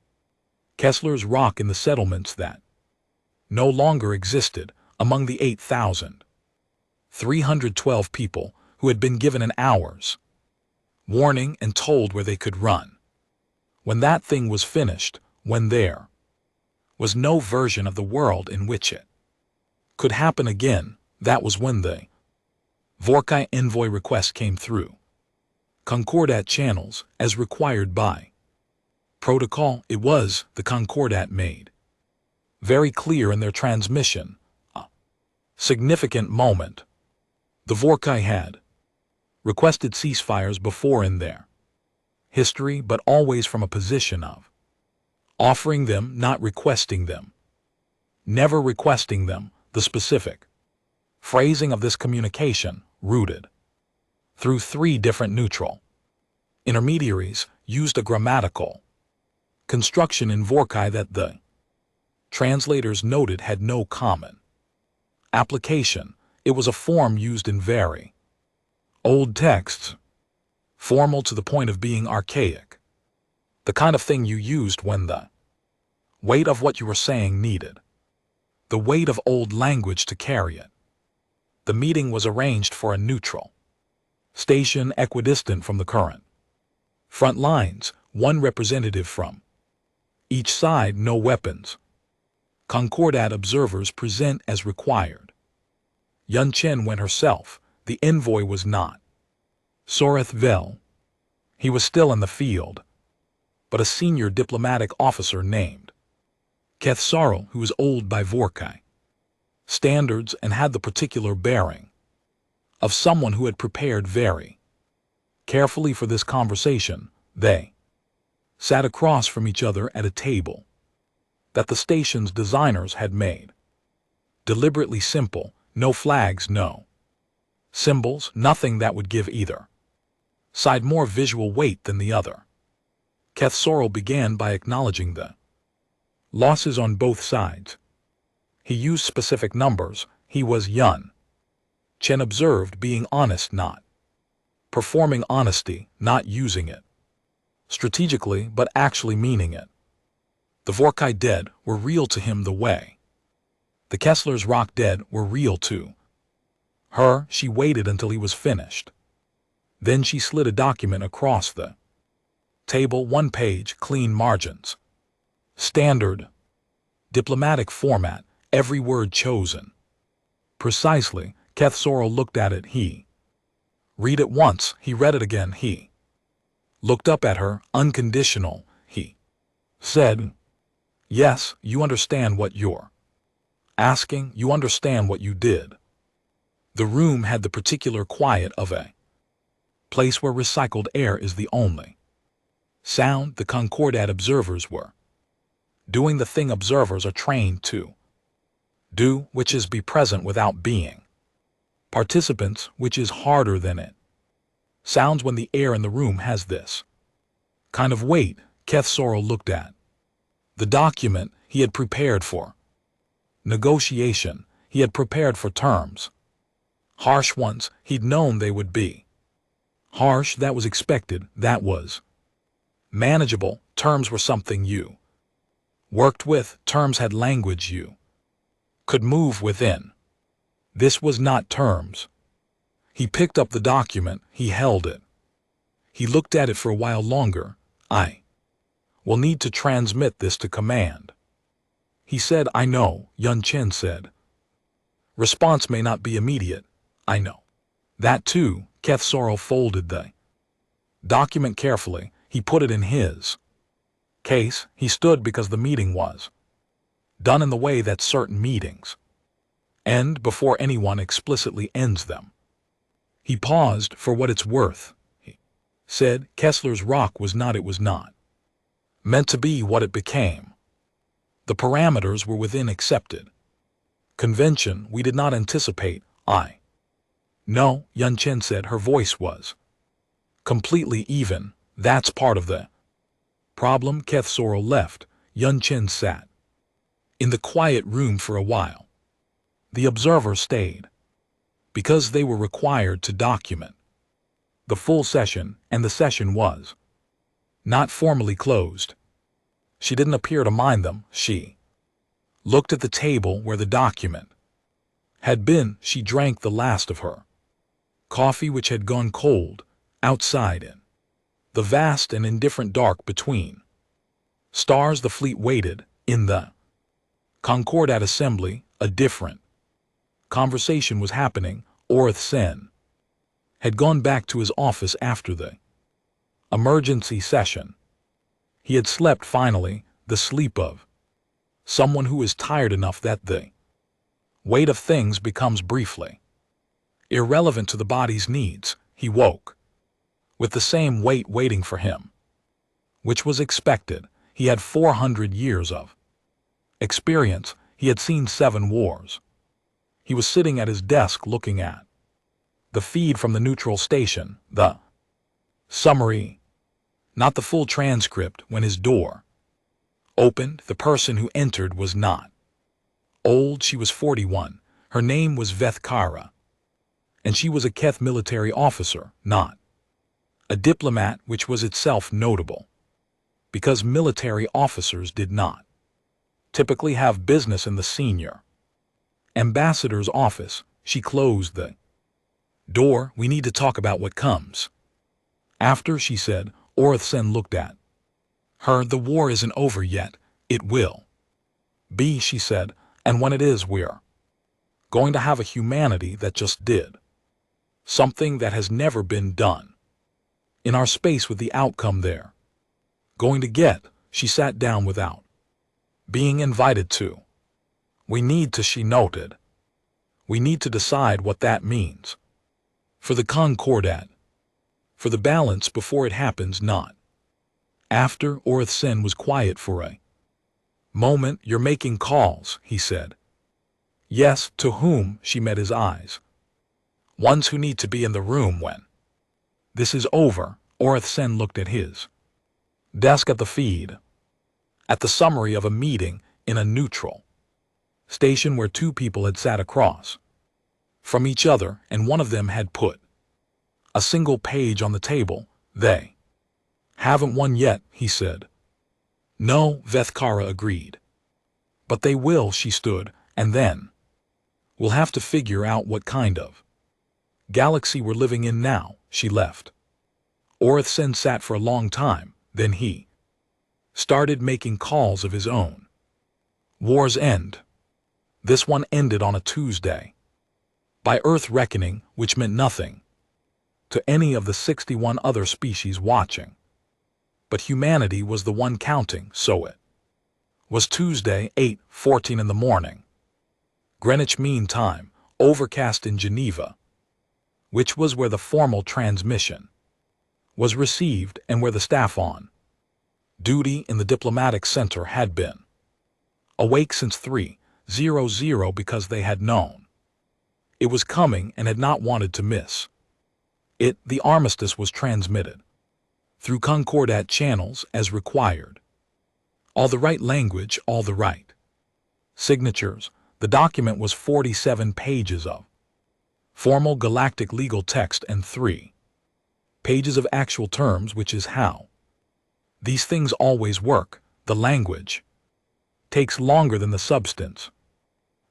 Kessler's rock in the settlements that no longer existed among the 8,312 people who had been given an hour's warning and told where they could run. When that thing was finished, when there was no version of the world in which it could happen again, that was when the Vorkai envoy request came through Concordat channels as required by protocol. It was the Concordat made very clear in their transmission a significant moment. The Vorkai had requested ceasefires before in their history, but always from a position of offering them, not requesting them. Never requesting them. The specific phrasing of this communication, rooted through 3 different neutral intermediaries, used a grammatical construction in Vorkai that the translators noted had no common application. It was a form used in very old texts, formal to the point of being archaic, the kind of thing you used when the weight of what you were saying needed the weight of old language to carry it. The meeting was arranged for a neutral station equidistant from the current front lines, 1 representative from each side, no weapons. Concordat observers present as required. Yun Chen went herself. The envoy was not Sareth Vell. He was still in the field, but a senior diplomatic officer named Keth Sarl, who was old by Vorkai standards and had the particular bearing of someone who had prepared very carefully for this conversation. They sat across from each other at a table that the station's designers had made deliberately simple. No flags, no symbols, nothing that would give either side more visual weight than the other. Keth Sarl began by acknowledging the losses on both sides. He used specific numbers. He was Yun Chen observed, being honest, not Performing honesty, not using it. Strategically, but actually meaning it. The Vorkai dead were real to him the way. The Kessler's rock dead were real too. Her, she waited until he was finished. Then she slid a document across the table, 1 page, clean margins. Standard. Diplomatic format, every word chosen. Precisely, Keth Sorrel looked at it, he. Read it once, he read it again, he. Looked up at her, unconditional, he. Said, yes, you understand what you're asking, you understand what you did. The room had the particular quiet of a place where recycled air is the only sound. The Concordat observers were doing the thing observers are trained to do, which is be present without being. Participants, which is harder than it sounds when the air in the room has this kind of weight. Keth Sorrel looked at the document he had prepared for negotiation. He had prepared for terms. Harsh ones, he'd known they would be. Harsh, that was expected, that was manageable. Terms were something you worked with. Terms had language you could move within. This was not terms. He picked up the document, he held it. He looked at it for a while longer. I will need to transmit this to command. He said, I know, Yun Chen said. Response may not be immediate, I know. That too. Keth Sorrel folded the document carefully. He put it in his case. He stood because the meeting was done in the way that certain meetings end before anyone explicitly ends them. He paused. For what it's worth, he said, Kessler's rock was not meant to be what it became. The parameters were within accepted convention. We did not anticipate. No, Yun Chen said. Her voice was completely even. That's part of the problem. Keth Sorrel left. Yun Chen sat in the quiet room for a while. The observer stayed because they were required to document the full session, and the session was not formally closed. She didn't appear to mind them. She looked at the table where the document had been. She drank the last of her coffee, which had gone cold, outside in the vast and indifferent dark between stars. The fleet waited in the Concordat assembly. A different conversation was happening. Orth Sen had gone back to his office after the emergency session. He had slept finally, the sleep of someone who is tired enough that the weight of things becomes briefly irrelevant to the body's needs. He woke with the same weight waiting for him, which was expected. He had 400 years of experience. He had seen 7 wars. He was sitting at his desk looking at the feed from the neutral station, the summary, not the full transcript. When his door opened, the person who entered was not old. She was 41. Her name was Veth Kara, and she was a Keth military officer, not a diplomat, which was itself notable, because military officers did not typically have business in the senior ambassador's office. She closed the door. We need to talk about what comes after, she said. Orth Sen looked at her. The war isn't over yet. It will be, she said, and when it is, we're going to have a humanity that just did something that has never been done in our space, with the outcome they're going to get. She sat down without being invited to. We need to, she noted. We need to decide what that means for the Concordat, for the balance before it happens, not after. Orth Sen was quiet for a moment. You're making calls, he said. Yes, to whom? She met his eyes. Ones who need to be in the room when this is over. Orth Sen looked at his desk, at the feed, at the summary of a meeting in a neutral station where 2 people had sat across from each other, and one of them had put A single page on the table. They haven't won yet, he said. No, Vethkara agreed. But they will, she stood, and then we'll have to figure out what kind of galaxy we're living in now. She left. Orithsen sat for a long time, then he started making calls of his own. War's end. This one ended on a Tuesday. By Earth reckoning, which meant nothing to any of the 61 other species watching. But humanity was the one counting, so it was Tuesday, 8:14 in the morning. Greenwich Mean Time, overcast in Geneva, which was where the formal transmission was received and where the staff on duty in the diplomatic center had been awake since 3:00 because they had known it was coming and had not wanted to miss it. The armistice was transmitted through Concordat channels as required. All the right language, all the right signatures. The document was 47 pages of formal galactic legal text and 3 pages of actual terms, which is how these things always work. The language takes longer than the substance.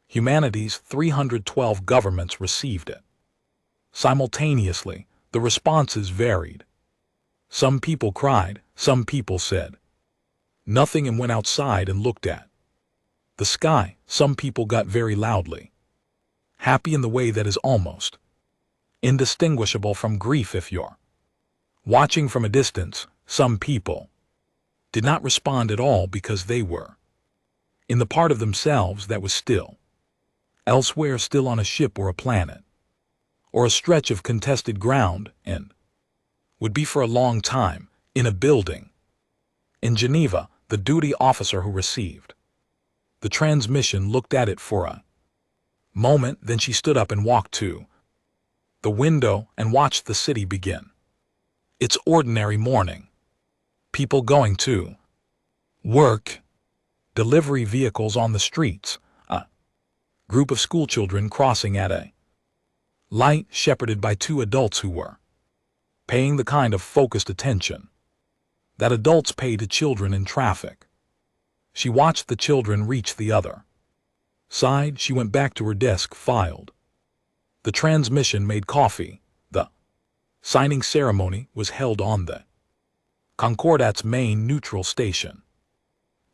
Humanity's 312 governments received it. Simultaneously, the responses varied. Some people cried, some people said nothing and went outside and looked at the sky. Some people got very loudly happy in the way that is almost indistinguishable from grief if you're watching from a distance. Some people did not respond at all because they were in the part of themselves that was still elsewhere, still on a ship or a planet or a stretch of contested ground, and would be for a long time in a building. In Geneva, the duty officer who received the transmission looked at it for a moment, then she stood up and walked to the window and watched the city begin its ordinary morning. People going to work, delivery vehicles on the streets, a group of schoolchildren crossing at a light shepherded by 2 adults who were paying the kind of focused attention that adults pay to children in traffic. She watched the children reach the other side. She went back to her desk, filed the transmission, made coffee. The signing ceremony was held on the Concordat's main neutral station,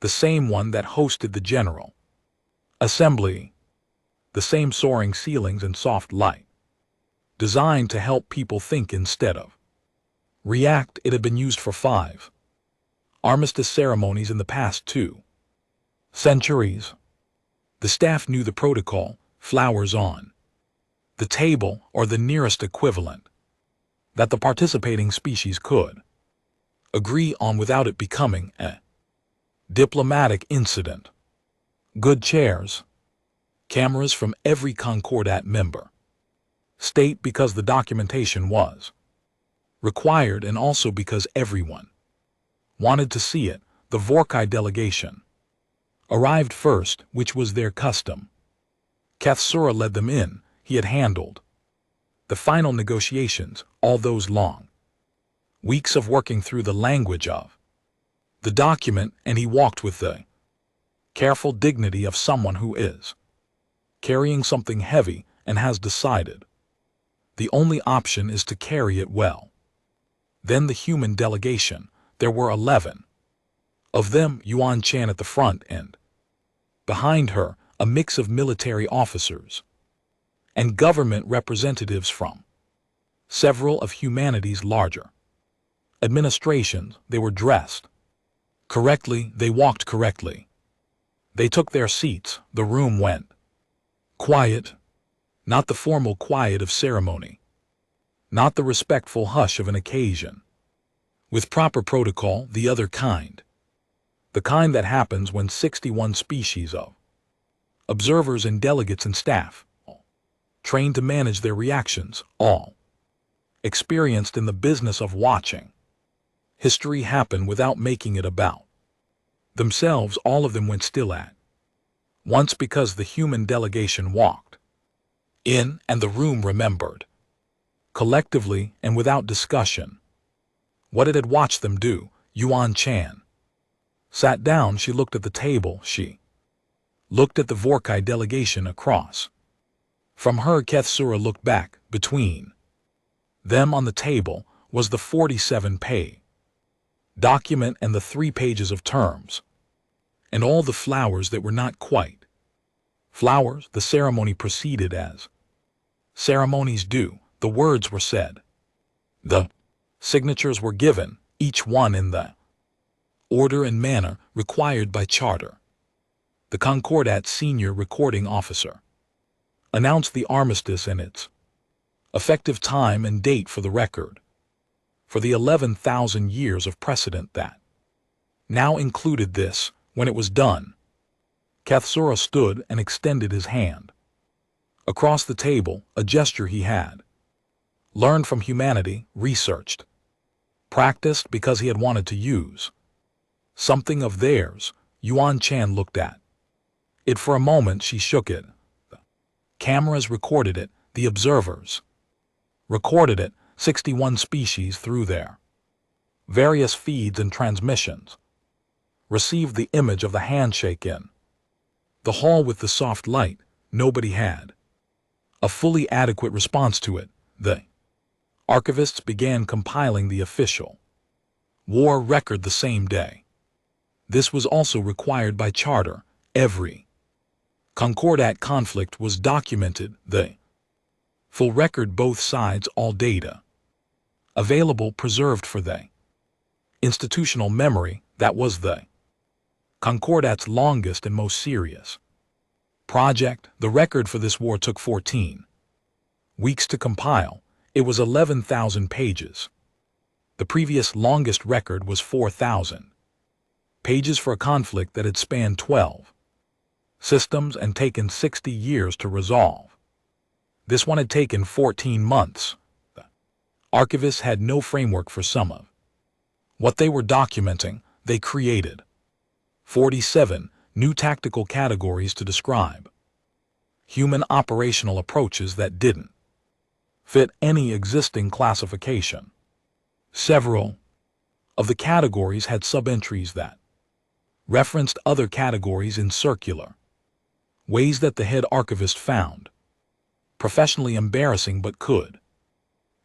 the same one that hosted the General Assembly. The same soaring ceilings and soft light, designed to help people think instead of react. It had been used for 5 armistice ceremonies in the past 2 centuries. The staff knew the protocol: flowers on the table, or the nearest equivalent that the participating species could agree on without it becoming a diplomatic incident. Good chairs, cameras from every Concordat member state, because the documentation was required and also because everyone wanted to see it. The Vorkai delegation arrived first, which was their custom. Kathsura led them in. He had handled the final negotiations, all those long weeks of working through the language of the document, and he walked with the careful dignity of someone who is carrying something heavy and has decided the only option is to carry it well. Then the human delegation. There were 11 of them, Yuan Chan at the front, and behind her a mix of military officers and government representatives from several of humanity's larger administrations. They were dressed correctly, they walked correctly, they took their seats. The room went quiet, not the formal quiet of ceremony, not the respectful hush of an occasion. With proper protocol, the other kind, the kind that happens when 61 species of observers and delegates and staff, trained to manage their reactions, all experienced in the business of watching history happen without making it about themselves. All of them went still at once because the human delegation walked in and the room remembered collectively and without discussion. What it had watched them do, Yuan Chan sat down. She looked at the table. She looked at the Vorkai delegation across. From her, Kethsura looked back. Between them on the table was the 47-page document and the 3 pages of terms, and all the flowers that were not quite flowers. The ceremony proceeded as ceremonies do. The words were said. The signatures were given, each one in the order and manner required by charter. The Concordat senior recording officer announced the armistice and its effective time and date for the record, for the 11,000 years of precedent that now included this. When it was done, Kethsura stood and extended his hand across the table, a gesture he had learned from humanity, researched, practiced because he had wanted to use something of theirs. Yuan Chan looked at it for a moment. She shook it. The cameras recorded it. The observers recorded it. 61 species through their various feeds and transmissions received the image of the handshake in the hall with the soft light. Nobody had a fully adequate response to it. The archivists began compiling the official war record the same day. This was also required by charter. Every Concordat conflict was documented. The full record, both sides, all data available, preserved for the institutional memory. That was the Concordat's longest and most serious project. The record for this war took 14 weeks to compile. It was 11,000 pages. The previous longest record was 4,000 pages for a conflict that had spanned 12 systems and taken 60 years to resolve. This one had taken 14 months. The archivists had no framework for some of what they were documenting. They created 47 new tactical categories to describe human operational approaches that didn't fit any existing classification. Several of the categories had sub-entries that referenced other categories in circular ways that the head archivist found professionally embarrassing but could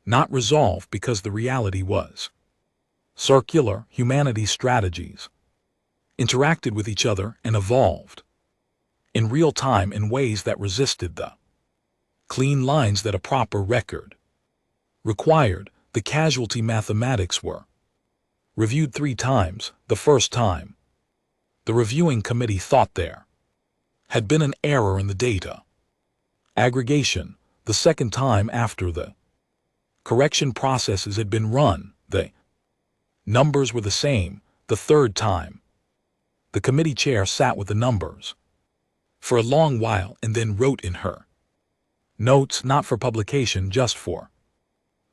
not resolve because the reality was circular. Humanity's strategies interacted with each other and evolved in real time in ways that resisted the clean lines that a proper record required. The casualty mathematics were reviewed 3 times. The first time, the reviewing committee thought there had been an error in the data aggregation. The second time, after the correction processes had been run, the numbers were the same. The third time, the committee chair sat with the numbers for a long while and then wrote in her notes, not for publication, just for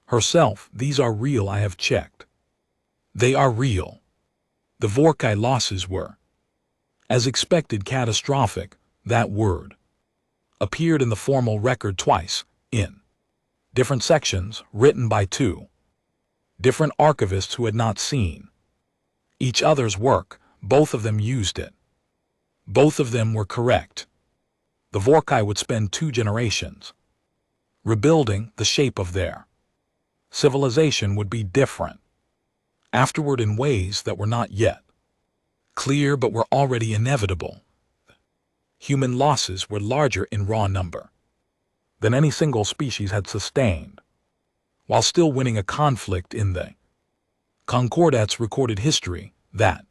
herself, "These are real. I have checked. They are real." The Vorkai losses were, as expected, catastrophic. That word appeared in the formal record twice, in different sections, written by 2 different archivists who had not seen each other's work. Both of them used it. Both of them were correct. The Vorkai would spend 2 generations rebuilding. The shape of their civilization would be different afterward in ways that were not yet clear but were already inevitable. Human losses were larger in raw number than any single species had sustained, while still winning a conflict in the Concordat's recorded history. That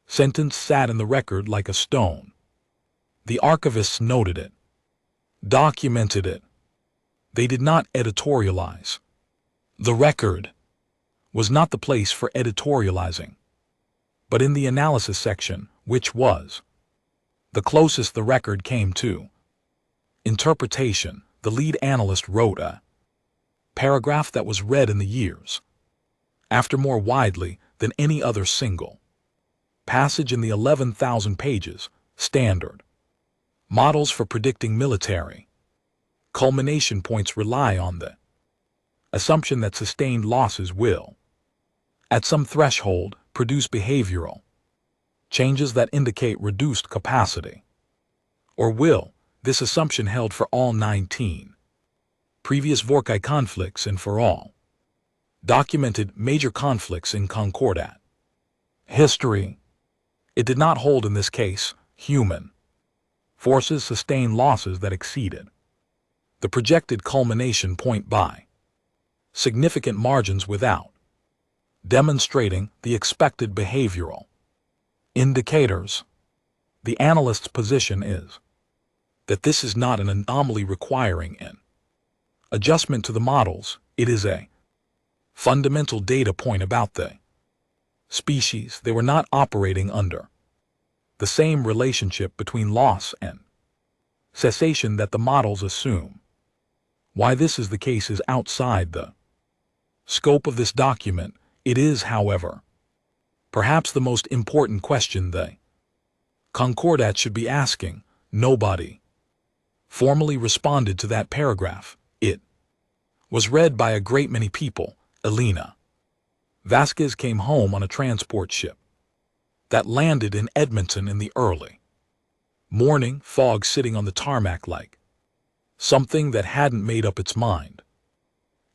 sentence sat in the record like a stone. The archivists noted it, documented it. They did not editorialize. The record was not the place for editorializing, but in the analysis section, which was the closest the record came to interpretation, the lead analyst wrote a paragraph that was read in the years after more widely than any other single passage in the 11,000 pages. Standard models for predicting military culmination points rely on the assumption that sustained losses will, at some threshold, produce behavioral changes that indicate reduced capacity. Or will, this assumption held for all 19 previous Vorkai conflicts and for all documented major conflicts in Concordat history. It did not hold in this case. Human forces sustained losses that exceeded the projected culmination point by significant margins without demonstrating the expected behavioral indicators. The analyst's position is that this is not an anomaly requiring an adjustment to the models. It is a fundamental data point about the species. They were not operating under the same relationship between loss and cessation that the models assume. Why this is the case is outside the scope of this document. It is, however, perhaps the most important question the Concordat should be asking. Nobody formally responded to that paragraph. It was read by a great many people. Elena Vasquez came home on a transport ship that landed in Edmonton in the early morning, fog sitting on the tarmac like something that hadn't made up its mind.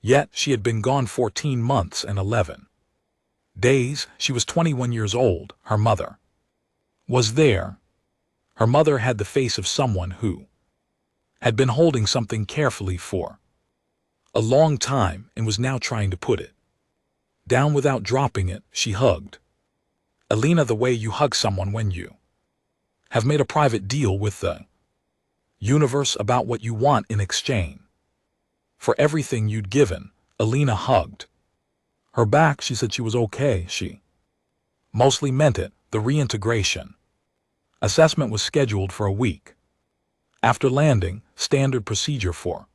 Yet she had been gone 14 months and 11 days. She was 21 years old. Her mother was there. Her mother had the face of someone who had been holding something carefully for a long time and was now trying to put it down without dropping it. She hugged Elena the way you hug someone when you have made a private deal with the universe about what you want in exchange for everything you'd given. Elena hugged her back. She said she was okay. She mostly meant it. The reintegration assessment was scheduled for a week. After landing, standard procedure for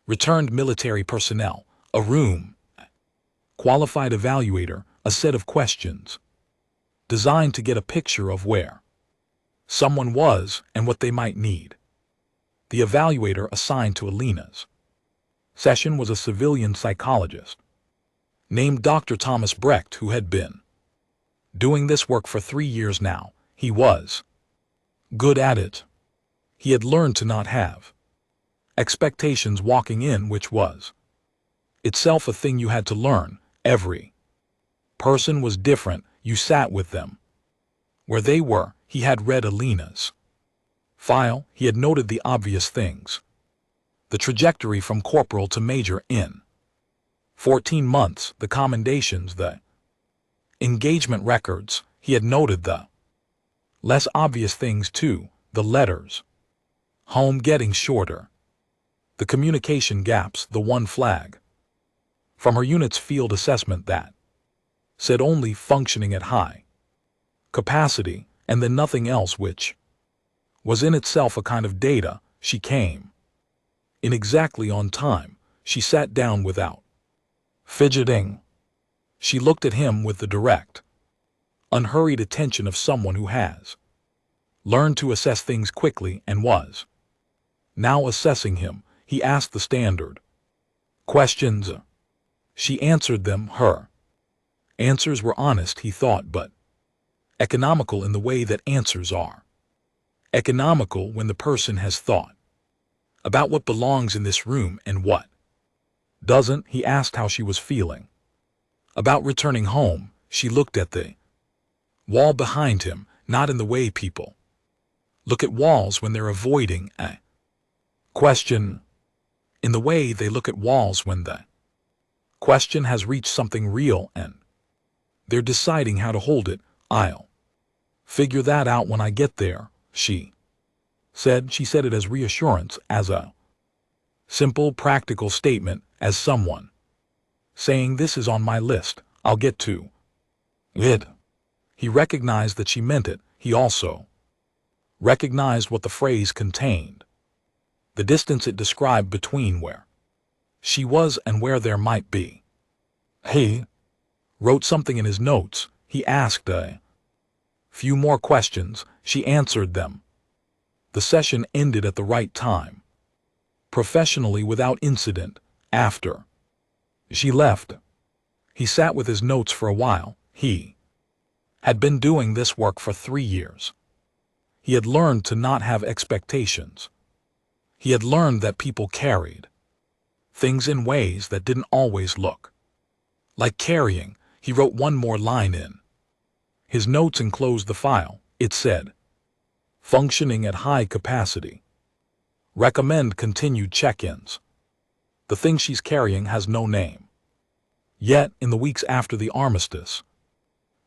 returned military personnel, a room, qualified evaluator, a set of questions designed to get a picture of where someone was and what they might need. The evaluator assigned to Elena's session was a civilian psychologist named Dr. Thomas Brecht, who had been doing this work for 3 years now. He was good at it. He had learned to not have expectations walking in, which was itself a thing you had to learn. Every person was different. You sat with them where they were. He had read Elena's file. He had noted the obvious things. The trajectory from corporal to major in 14 months, the commendations, the engagement records. He had noted the less obvious things too, the letters home getting shorter, the communication gaps, the one flag from her unit's field assessment that said only functioning at high capacity, and then nothing else, which was in itself a kind of data. She came in exactly on time. She sat down without fidgeting. She looked at him with the direct, unhurried attention of someone who has learned to assess things quickly and was now assessing him. He asked the standard questions. She answered them. Her answers were honest, he thought, but economical in the way that answers are economical when the person has thought about what belongs in this room and what doesn't. He asked how she was feeling about returning home. She looked at the wall behind him, not in the way people look at walls when they're avoiding a question, in the way they look at walls when the question has reached something real and they're deciding how to hold it. I'll figure that out when I get there, she said. She said it as reassurance, as a simple, practical statement, as someone saying, this is on my list, I'll get to it. He recognized that she meant it. He also recognized what the phrase contained, the distance it described between where she was and where there might be. He wrote something in his notes. He asked a few more questions. She answered them. The session ended at the right time, professionally, without incident. After She left. He sat with his notes for a while. He had been doing this work for 3 years. He had learned to not have expectations. He had learned that people carried things in ways that didn't always look like carrying. He wrote one more line in his notes and closed the file. It said, "Functioning at high capacity. Recommend continued check-ins. The thing she's carrying has no name." Yet, in the weeks after the armistice,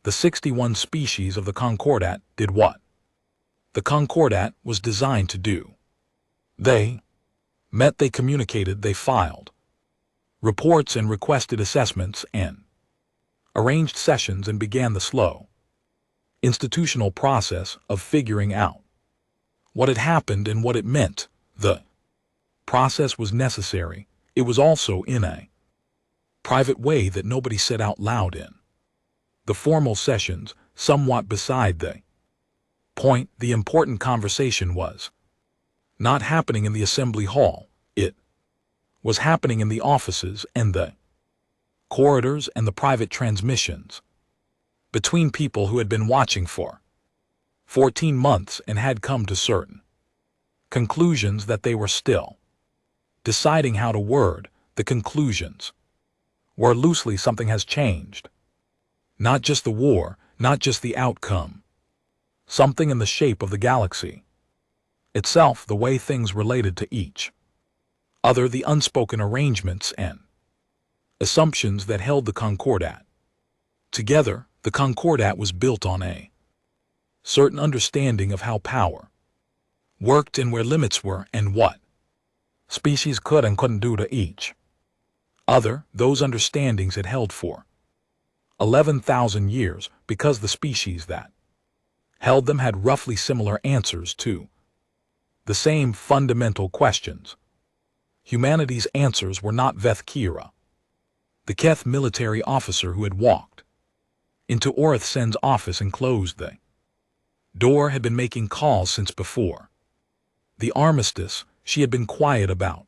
the 61 species of the Concordat did what the Concordat was designed to do. They met, they communicated, they filed reports and requested assessments and arranged sessions and began the slow, institutional process of figuring out what had happened and what it meant. The process was necessary. It was also in a private way that nobody said out loud in the formal sessions, somewhat beside the point. The important conversation was not happening in the assembly hall. It was happening in the offices and the corridors and the private transmissions between people who had been watching for 14 months and had come to certain conclusions that they were still deciding how to word. The conclusions were loosely, something has changed. Not just the war, not just the outcome. Something in the shape of the galaxy itself, the way things related to each other, the unspoken arrangements and assumptions that held the Concordat together. The Concordat was built on a certain understanding of how power worked and where limits were and what species could and couldn't do to each other. Those understandings had held for 11,000 years because the species that held them had roughly similar answers to the same fundamental questions. Humanity's answers were not Veth Kira, the Keth military officer who had walked into Orith Sen's office and closed the door, had been making calls since before the armistice. She had been quiet about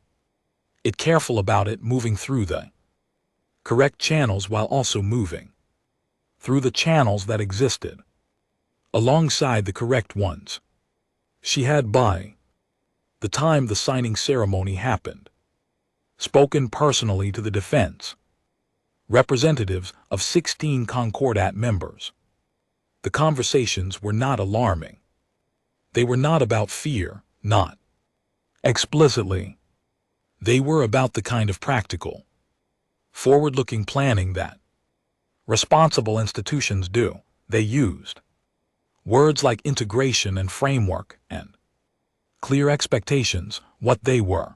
it, careful about it, moving through the correct channels while also moving through the channels that existed alongside the correct ones. She had, by the time the signing ceremony happened, spoken personally to the defense representatives of 16 Concordat members. The conversations were not alarming. They were not about fear, not explicitly. They were about the kind of practical, forward-looking planning that responsible institutions do. They used words like integration and framework and clear expectations. What they were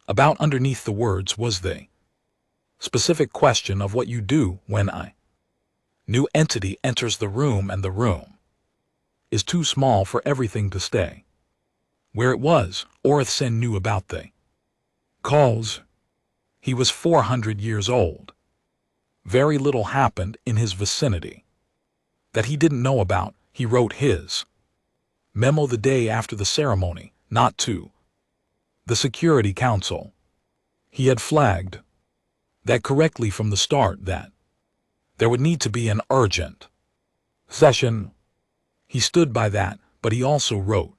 about underneath the words was the specific question of what you do when a new entity enters the room and the room is too small for everything to stay where it was. Orith Sen knew about the calls. He was 400 years old. Very little happened in his vicinity that he didn't know about. He wrote his memo the day after the ceremony, not to the Security Council. He had flagged that correctly from the start, that there would need to be an urgent session. He stood by that, but he also wrote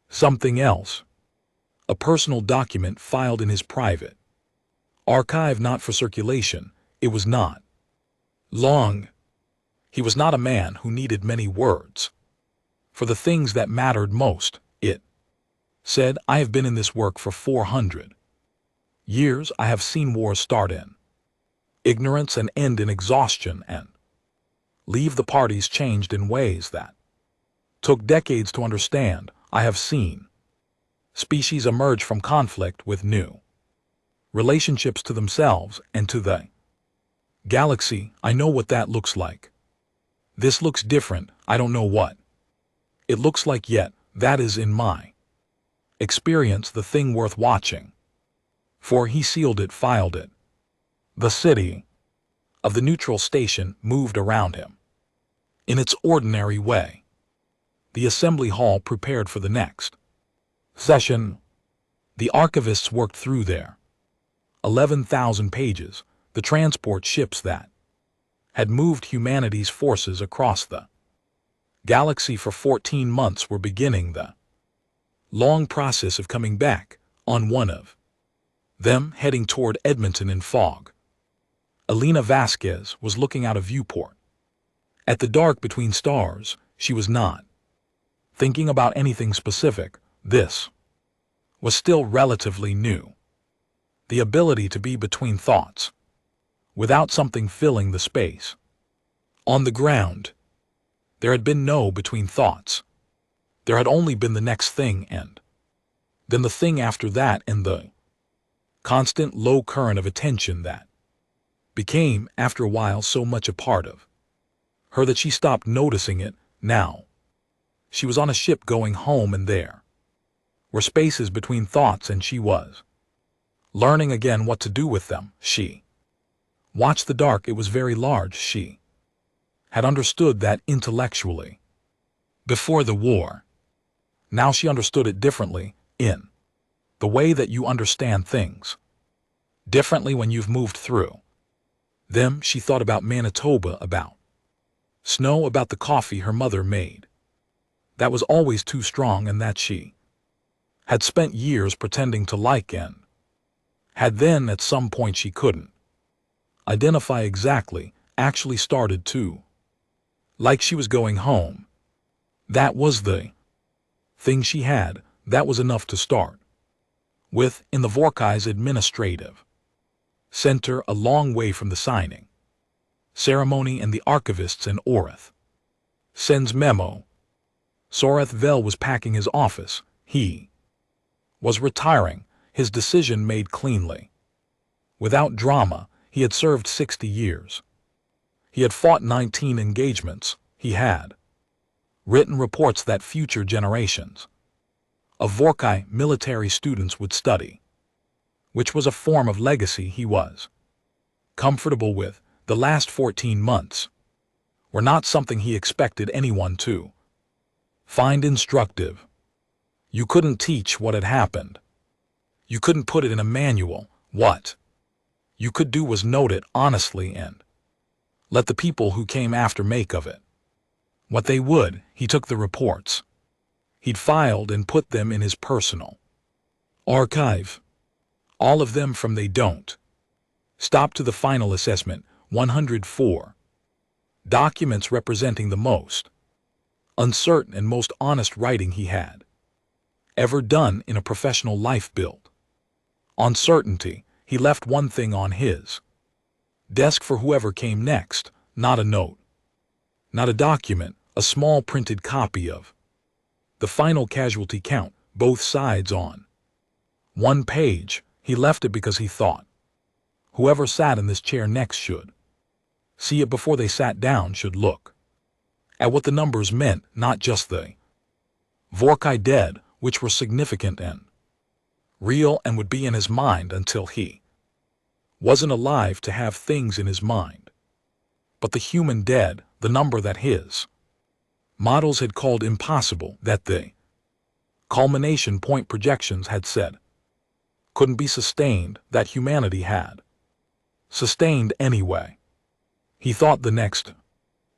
something else. A personal document filed in his private archive, not for circulation. It was not long. He was not a man who needed many words for the things that mattered most. It said, "I have been in this work for 400 years. I have seen wars start in ignorance and end in exhaustion and leave the parties changed in ways that took decades to understand. I have seen species emerge from conflict with new relationships to themselves and to the galaxy. I know what that looks like. This looks different. I don't know what it looks like yet. That is, in my experience, the thing worth watching." For he sealed it, filed it. The city of the neutral station moved around him in its ordinary way. The assembly hall prepared for the next session. The archivists worked through their 11,000 pages. the transport ships that had moved humanity's forces across the galaxy for 14 months were beginning the long process of coming back on one of them, heading toward Edmonton in fog. Elena Vasquez was looking out a viewport. At the dark between stars, she was not thinking about anything specific. This was still relatively new. The ability to be between thoughts, without something filling the space. On the ground, there had been no between thoughts. There had only been the next thing and then the thing after that, and the constant low current of attention that became, after a while, so much a part of her that she stopped noticing it. Now she was on a ship going home, and there were spaces between thoughts, and she was learning again what to do with them. She watched the dark. It was very large. She had understood that intellectually before the war. Now she understood it differently, in the way that you understand things differently when you've moved through them. She thought about Manitoba, about snow, about the coffee her mother made that was always too strong, and that she had spent years pretending to like, and had then at some point she couldn't identify exactly, actually started to like. She was going home. That was the thing she had. That was enough to start with. In the Vorkai's administrative center, a long way from the signing ceremony and the archivists and Orith sends memo. Sorath Vel was packing his office. He was retiring, his decision made cleanly. Without drama, he had served 60 years. He had fought 19 engagements. He had written reports that future generations of Vorkai military students would study, which was a form of legacy he was comfortable with. The last 14 months were not something he expected anyone to find instructive. You couldn't teach what had happened. You couldn't put it in a manual. What you could do was note it honestly and let the people who came after make of it what they would. He took the reports he'd filed and put them in his personal archive. All of them from they don't stop to the final assessment. 104 documents representing the most uncertain and most honest writing he had ever done in a professional life built on certainty. He left one thing on his desk for whoever came next. Not a note, not a document, a small printed copy of the final casualty count, both sides on one page. He left it because he thought whoever sat in this chair next should see it before they sat down, should look at what the numbers meant, not just the Vorkai dead, which were significant and real and would be in his mind until he wasn't alive to have things in his mind, but the human dead, the number that his models had called impossible, that the culmination point projections had said couldn't be sustained, that humanity had sustained anyway. He thought the next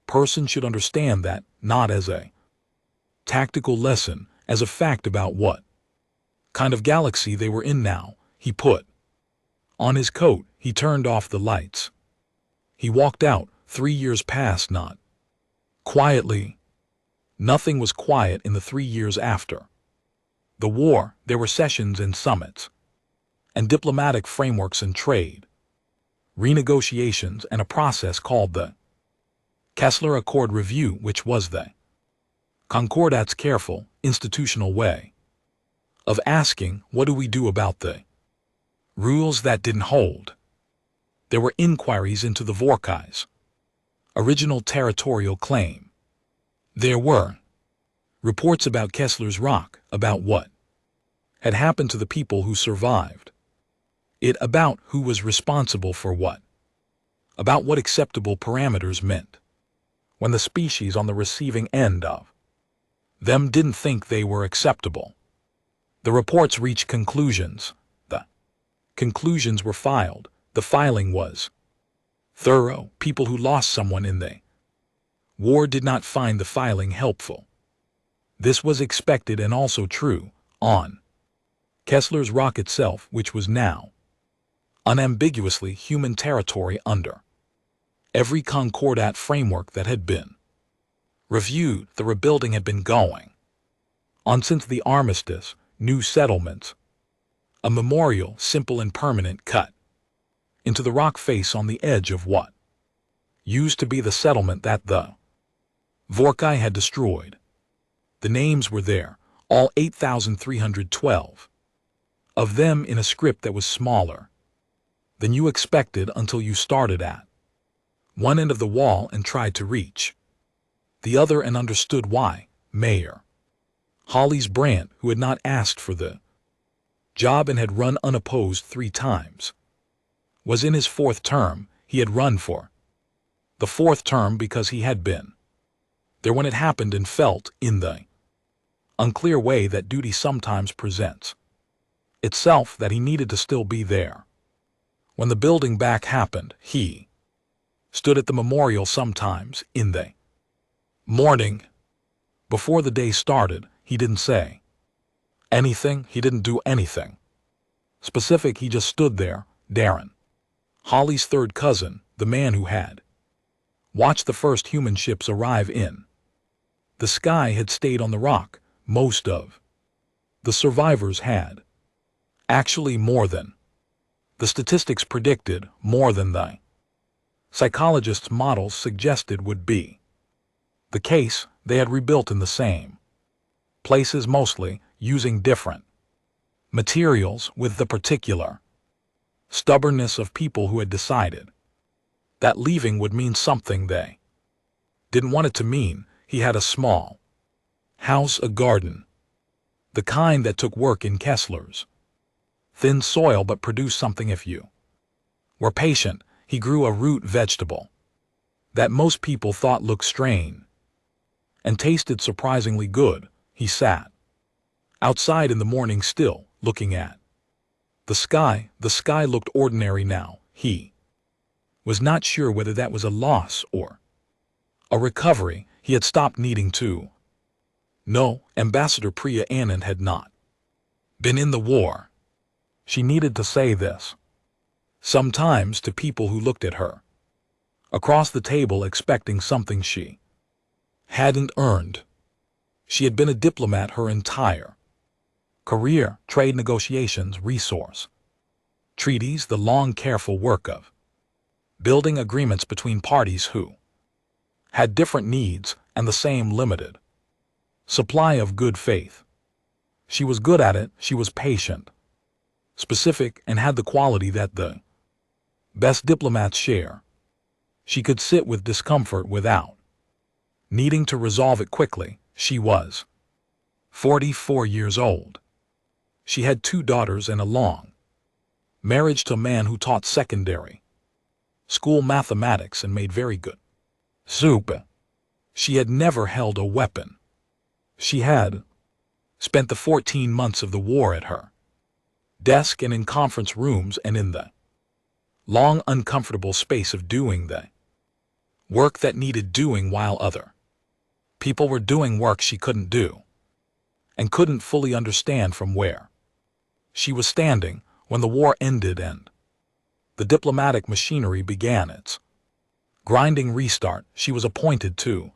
person should understand that, not as a tactical lesson, as a fact about what kind of galaxy they were in now. He put on his coat. He turned off the lights. He walked out. 3 years passed, not quietly. Nothing was quiet in the 3 years after the war. There were sessions and summits, and diplomatic frameworks and trade renegotiations, and a process called the Kessler Accord Review, which was the Concordat's careful, institutional way of asking, what do we do about the rules that didn't hold? There were inquiries into the Vorkai's original territorial claim. There were reports about Kessler's Rock, about what had happened to the people who survived it, about who was responsible for what, about what acceptable parameters meant when the species on the receiving end of them didn't think they were acceptable. The reports reached conclusions. The conclusions were filed. The filing was thorough. People who lost someone in the war did not find the filing helpful. This was expected and also true on Kessler's rock itself, which was now unambiguously human territory under every Concordat framework that had been reviewed. The rebuilding had been going on since the armistice. New settlements, a memorial, simple and permanent, cut into the rock face on the edge of what used to be the settlement that the Vorkai had destroyed. The names were there, all 8,312 of them, in a script that was smaller than you expected until you started at one end of the wall and tried to reach the other and understood why. Mayor Hollis Brandt, who had not asked for the job and had run unopposed 3 times, was in his 4th term. He had run for the 4th term because he had been there when it happened and felt, in the unclear way that duty sometimes presents itself, that he needed to still be there. When the building back happened, he stood at the memorial sometimes in the morning. Before the day started, he didn't say anything. He didn't do anything specific. He just stood there. Darren, Holly's 3rd cousin, the man who had watched the first human ships arrive in the sky, had stayed on the rock. Most of the survivors had. Actually, more than the statistics predicted, more than the psychologists' models suggested would be the case. They had rebuilt in the same places, mostly using different materials, with the particular stubbornness of people who had decided that leaving would mean something they didn't want it to mean. He had a small house, a garden, the kind that took work in Kessler's thin soil but produced something if you were patient. He grew a root vegetable that most people thought looked strange and tasted surprisingly good. He sat outside in the morning still, looking at the sky. The sky looked ordinary now. He was not sure whether that was a loss or a recovery. He had stopped needing to know. Ambassador Priya Anand had not been in the war. She needed to say this sometimes to people who looked at her across the table, expecting something she hadn't earned. She had been a diplomat her entire career. Trade negotiations, resource treaties, the long, careful work of building agreements between parties who had different needs and the same limited supply of good faith. She was good at it. She was patient, specific, and had the quality that the best diplomats share. She could sit with discomfort without needing to resolve it quickly. She was 44 years old. She had 2 daughters and a long marriage to a man who taught secondary school mathematics and made very good soup. She had never held a weapon. She had spent the 14 months of the war at her desk and in conference rooms and in the long, uncomfortable space of doing the work that needed doing while other people were doing work she couldn't do and couldn't fully understand from where she was standing. When the war ended and the diplomatic machinery began its grinding restart, she was appointed to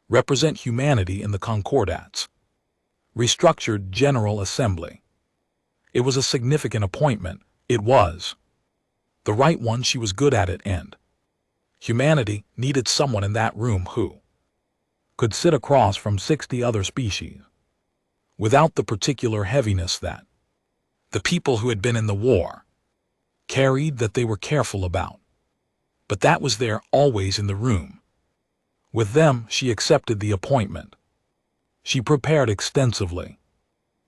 represent humanity in the Concordats restructured General Assembly. It was a significant appointment. It was the right one. She was good at it, and humanity needed someone in that room who could sit across from 60 other species without the particular heaviness that the people who had been in the war carried, that they were careful about. But that was there, always in the room. With them, she accepted the appointment. She prepared extensively.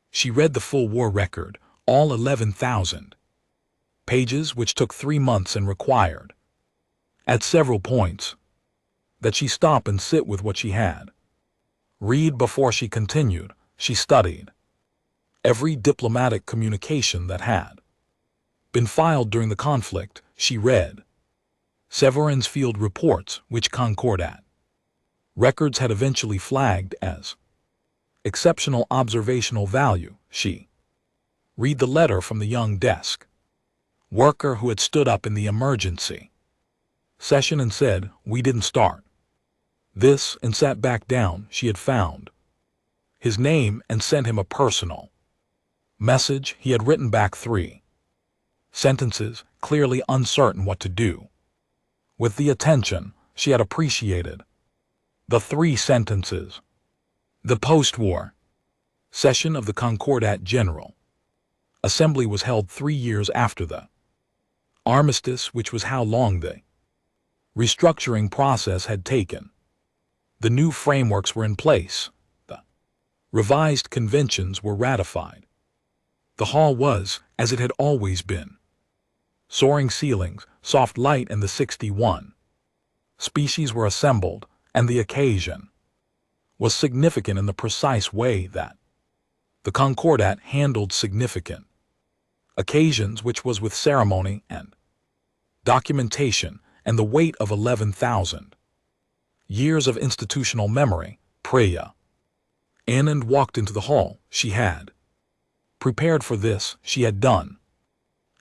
She read the full war record, all 11,000 pages, which took 3 months and required, at several points, that she stop and sit with what she had read before she continued. She studied every diplomatic communication that had been filed during the conflict. She read Severin's field reports, which Concordat records had eventually flagged as exceptional observational value. She read the letter from the young desk worker who had stood up in the emergency session and said, "We didn't start this," and sat back down. She had found his name and sent him a personal message. He had written back 3 sentences, clearly uncertain what to do with the attention she had appreciated. The 3 sentences. The post-war session of the Concordat General Assembly was held 3 years after the armistice, which was how long the restructuring process had taken. The new frameworks were in place. The revised conventions were ratified. The hall was, as it had always been. Soaring ceilings, soft light, and the 61 species were assembled, and the occasion was significant in the precise way that the Concordat handled significant occasions, which was with ceremony and documentation and the weight of 11,000 years of institutional memory. Priya Anand walked into the hall. She had prepared for this. She had done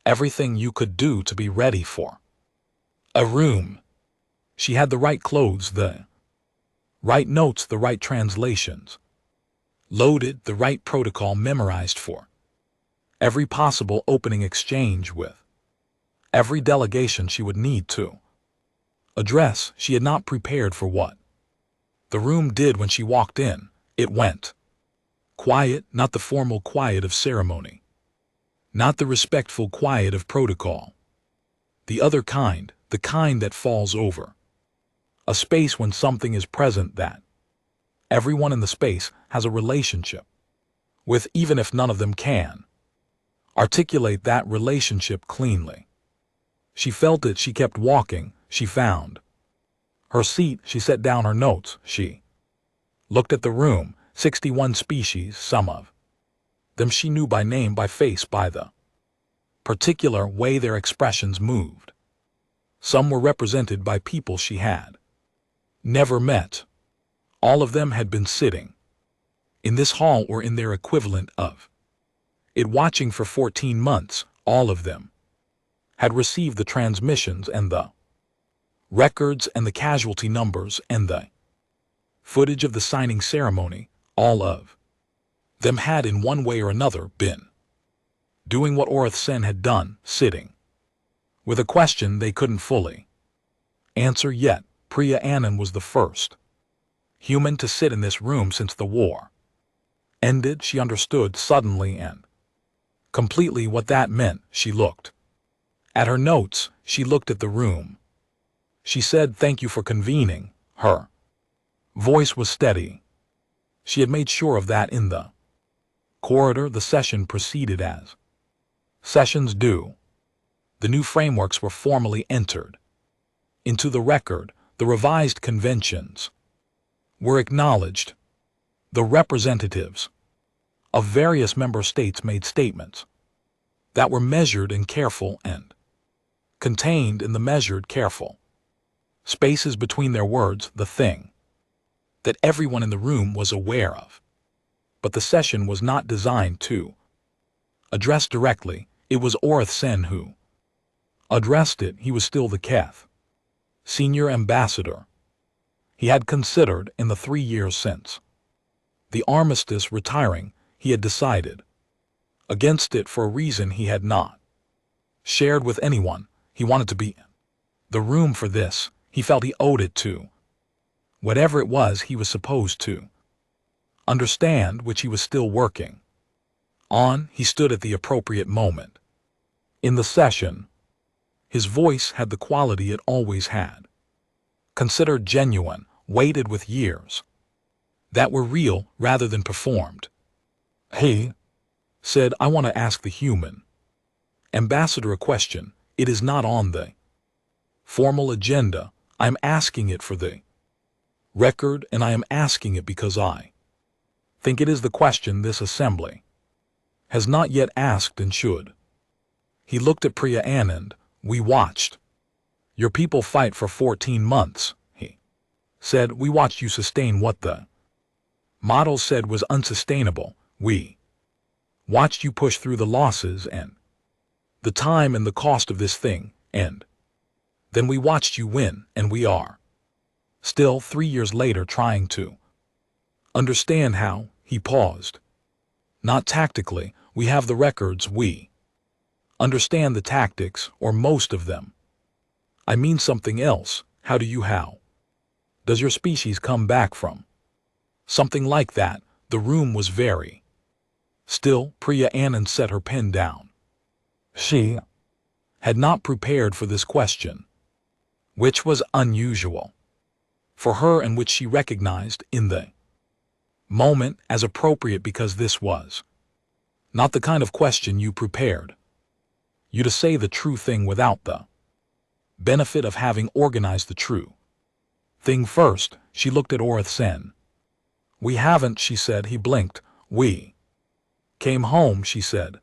everything you could do to be ready for a room. She had the right clothes, the right notes, the right translations loaded, the right protocol memorized for every possible opening exchange with every delegation she would need to address. She had not prepared for what the room did when she walked in. It went quiet, not the formal quiet of ceremony, not the respectful quiet of protocol. The other kind, the kind that falls over a space when something is present that everyone in the space has a relationship with, even if none of them can articulate that relationship cleanly. She felt it. She kept walking. She found her seat. She set down her notes. She looked at the room. 61 species, some of them she knew by name, by face, by the particular way their expressions moved. Some were represented by people she had never met. All of them had been sitting in this hall or in their equivalent of it, watching for 14 months. All of them had received the transmissions and the records and the casualty numbers and the footage of the signing ceremony. All of them had, in one way or another, been doing what Orath Sen had done, sitting with a question they couldn't fully answer yet. Priya Anand was the first human to sit in this room since the war ended. She understood suddenly and completely what that meant. She looked at her notes. She looked at the room. She said, "Thank you for convening." Her voice was steady. She had made sure of that. In the corridor, the session proceeded as sessions do. The new frameworks were formally entered into the record. The revised conventions were acknowledged. The representatives of various member states made statements that were measured and careful and contained in the measured, careful spaces between their words, the thing that everyone in the room was aware of. But the session was not designed to address directly. It was Orath Sen who addressed it. He was still the Keth senior ambassador. He had considered, in the 3 years since the armistice, retiring. He had decided against it for a reason he had not shared with anyone. He wanted to be in the room for this. He felt he owed it to whatever it was he was supposed to understand, which he was still working on. He stood at the appropriate moment in the session. His voice had the quality it always had, considered genuine, weighted with years that were real rather than performed. He said, "I want to ask the human ambassador a question. It is not on the formal agenda. I am asking it for the record, and I am asking it because I think it is the question this assembly has not yet asked and should." He looked at Priya Anand. We watched Your people fight for 14 months, he said. We watched you sustain what the model said was unsustainable. We watched you push through the losses and the time and the cost of this thing, and then we watched you win, and we are still 3 years later trying to understand how. He paused. Not tactically, we have the records, we understand the tactics, or most of them. I mean something else. How does your species come back from something like that? The room was very still. Priya Anand set her pen down. She had not prepared for this question, which was unusual for her and which she recognized in the moment as appropriate, because this was not the kind of question you prepared you to say the true thing without the benefit of having organized the true thing first. She looked at Orith Sen. We haven't, she said. He blinked. We came home, she said.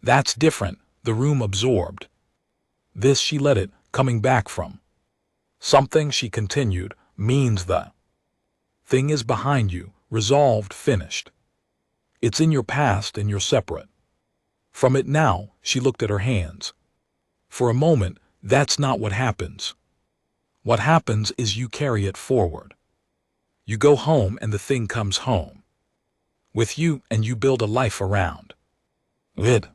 That's different. The room absorbed this. She let it. Coming back from something, she continued, means the thing is behind you, resolved, finished. It's in your past and you're separate from it now. She looked at her hands. For a moment, that's not what happens. What happens is you carry it forward. You go home and the thing comes home with you, and you build a life around it.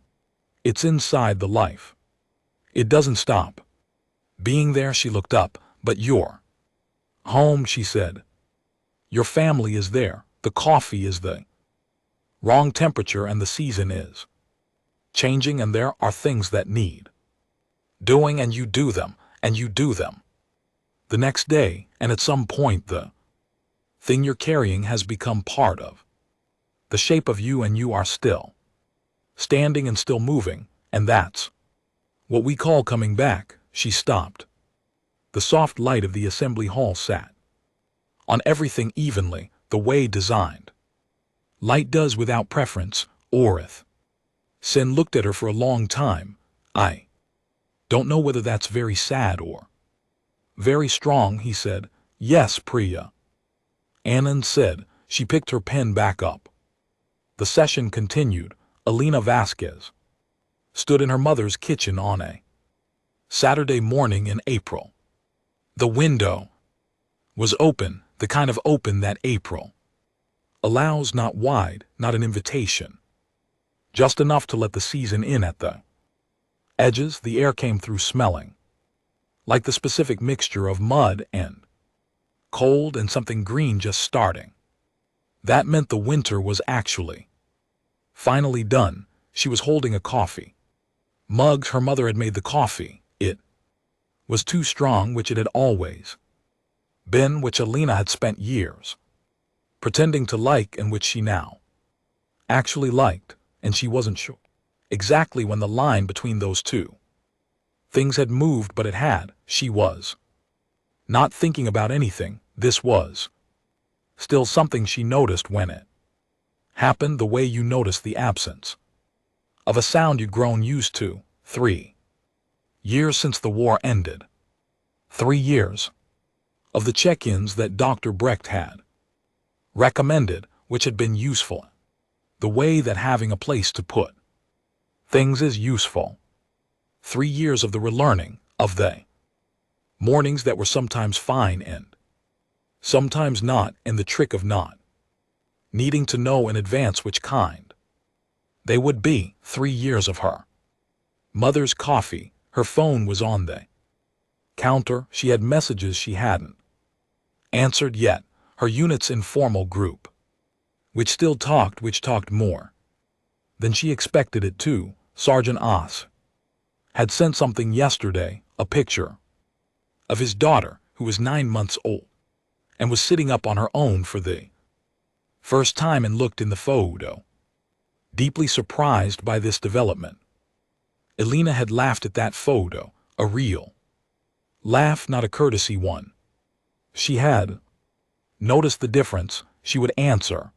It's inside the life. It doesn't stop being there. She looked up. But your home, she said. Your family is there. The coffee is the wrong temperature and the season is changing, and there are things that need doing, and you do them, and you do them the next day, and at some point the thing you're carrying has become part of the shape of you, and you are still standing and still moving, and that's what we call coming back. She stopped. The soft light of the assembly hall sat on everything evenly, the way designed light does, without preference. Orith Sen looked at her for a long time. I don't know whether that's very sad or very strong, he said. Yes, Priya Anand said. She picked her pen back up. The session continued. Elena Vasquez stood in her mother's kitchen on a Saturday morning in April. The window was open, the kind of open that April allows, not wide, not an invitation, just enough to let the season in at the edges. The air came through smelling like the specific mixture of mud and cold and something green just starting. That meant the winter was actually finally done. She was holding a coffee mug. Her mother had made the coffee. It was too strong, which it had always been, which Elena had spent years pretending to like, and which she now actually liked, and she wasn't sure exactly when the line between those two things had moved, but it had. She was not thinking about anything. This was still something she noticed when it happened, the way you notice the absence of a sound you'd grown used to. 3 years since the war ended. 3 years of the check-ins that Dr. Brecht had recommended, which had been useful. The way that having a place to put things is useful. 3 years of the relearning of the mornings that were sometimes fine and sometimes not, and the trick of not needing to know in advance which kind they would be. 3 years of her mother's coffee. Her phone was on the counter. She had messages she hadn't answered yet. Her unit's informal group, which still talked, which talked more than she expected it to. Sergeant Oss had sent something yesterday, a picture of his daughter, who was 9 months old and was sitting up on her own for the first time, and looked in the photo, deeply surprised by this development. Elena had laughed at that photo, a real laugh, not a courtesy one. She had noticed the difference. She would answer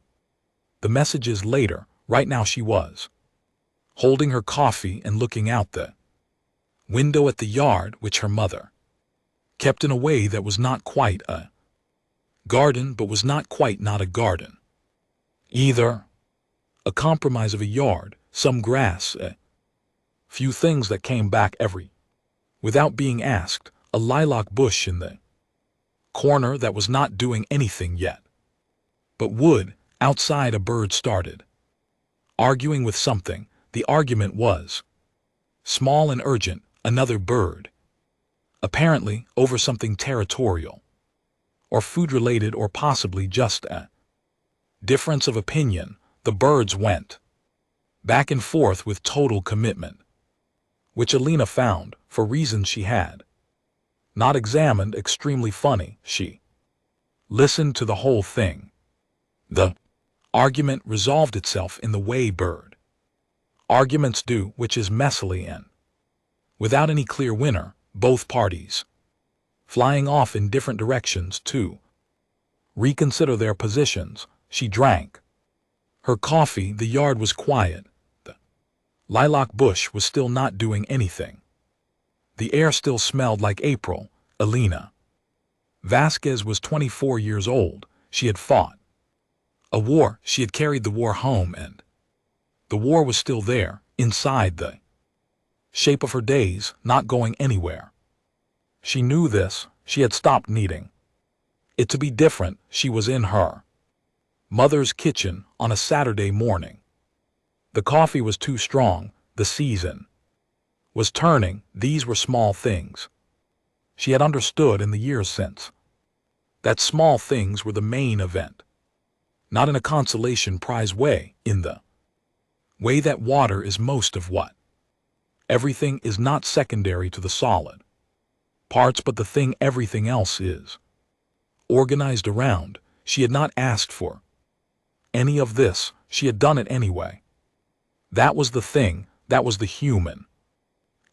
the messages later. Right now she was holding her coffee and looking out the window at the yard, which her mother kept in a way that was not quite a garden but was not quite not a garden either. A compromise of a yard, some grass, a few things that came back without being asked, a lilac bush in the corner that was not doing anything yet, but would. Outside a bird started arguing with something. The argument was small and urgent, another bird, apparently over something territorial, or food-related, or possibly just a difference of opinion. The birds went back and forth with total commitment, which Alina found, for reasons she had not examined, extremely funny. She listened to the whole thing. The argument resolved itself in the way bird arguments do, which is messily and without any clear winner, both parties flying off in different directions to reconsider their positions. She drank her coffee. The yard was quiet. The lilac bush was still not doing anything. The air still smelled like April. Alina Vasquez was 24 years old. She had fought a war. She had carried the war home, and the war was still there, inside the shape of her days, not going anywhere. She knew this. She had stopped needing it to be different. She was in her mother's kitchen on a Saturday morning. The coffee was too strong. The season was turning. These were small things. She had understood in the years since that small things were the main event, not in a consolation prize way, in the way that water is most of what everything is, not secondary to the solid parts, but the thing everything else is organized around. She had not asked for any of this. She had done it anyway. That was the thing. That was the human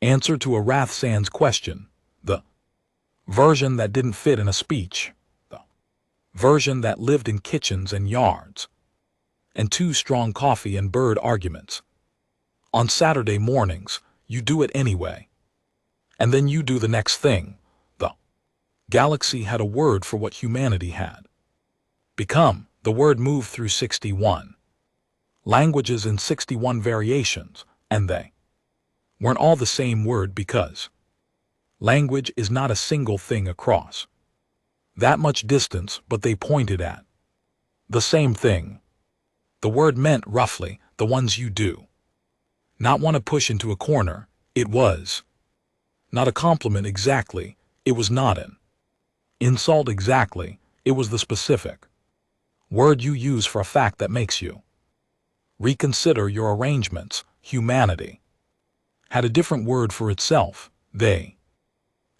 answer to a Rathsand's question. The version that didn't fit in a speech. The version that lived in kitchens and yards and too strong coffee and bird arguments. On Saturday mornings, you do it anyway. And then you do the next thing. The galaxy had a word for what humanity had become. The word moved through 61 languages in 61 variations, and they weren't all the same word, because language is not a single thing across that much distance, but they pointed at the same thing. The word meant roughly the ones you do not want to push into a corner. It was not a compliment exactly. It was not an insult exactly. It was the specific word you use for a fact that makes you reconsider your arrangements. Humanity had a different word for itself. They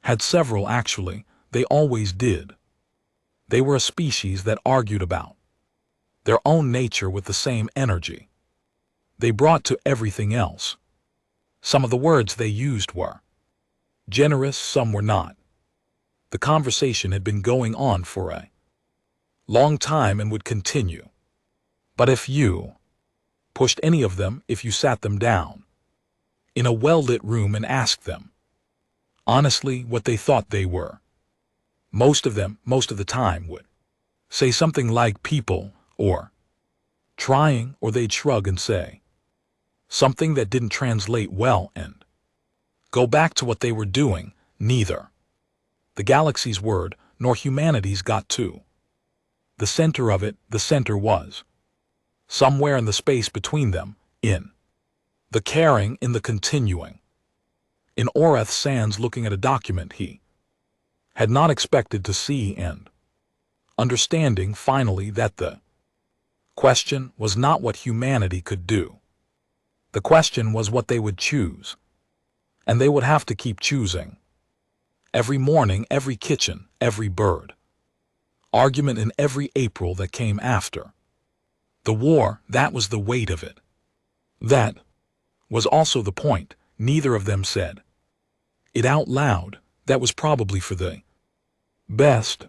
had several, actually. They always did. They were a species that argued about their own nature with the same energy they brought to everything else. Some of the words they used were generous, some were not. The conversation had been going on for a long time and would continue. But if you pushed any of them, if you sat them down in a well-lit room and asked them honestly what they thought they were, most of them, most of the time, would say something like people, or trying, or they'd shrug and say something that didn't translate well and go back to what they were doing. Neither the galaxy's word nor humanity's got to the center of it. The center was somewhere in the space between them, in the caring, in the continuing. In Oreth Sands, looking at a document he had not expected to see, and understanding finally that the question was not what humanity could do. The question was what they would choose. And they would have to keep choosing. Every morning, every kitchen, every bird argument in every April that came after the war, that was the weight of it. That was also the point. Neither of them said it out loud. That was probably for the best.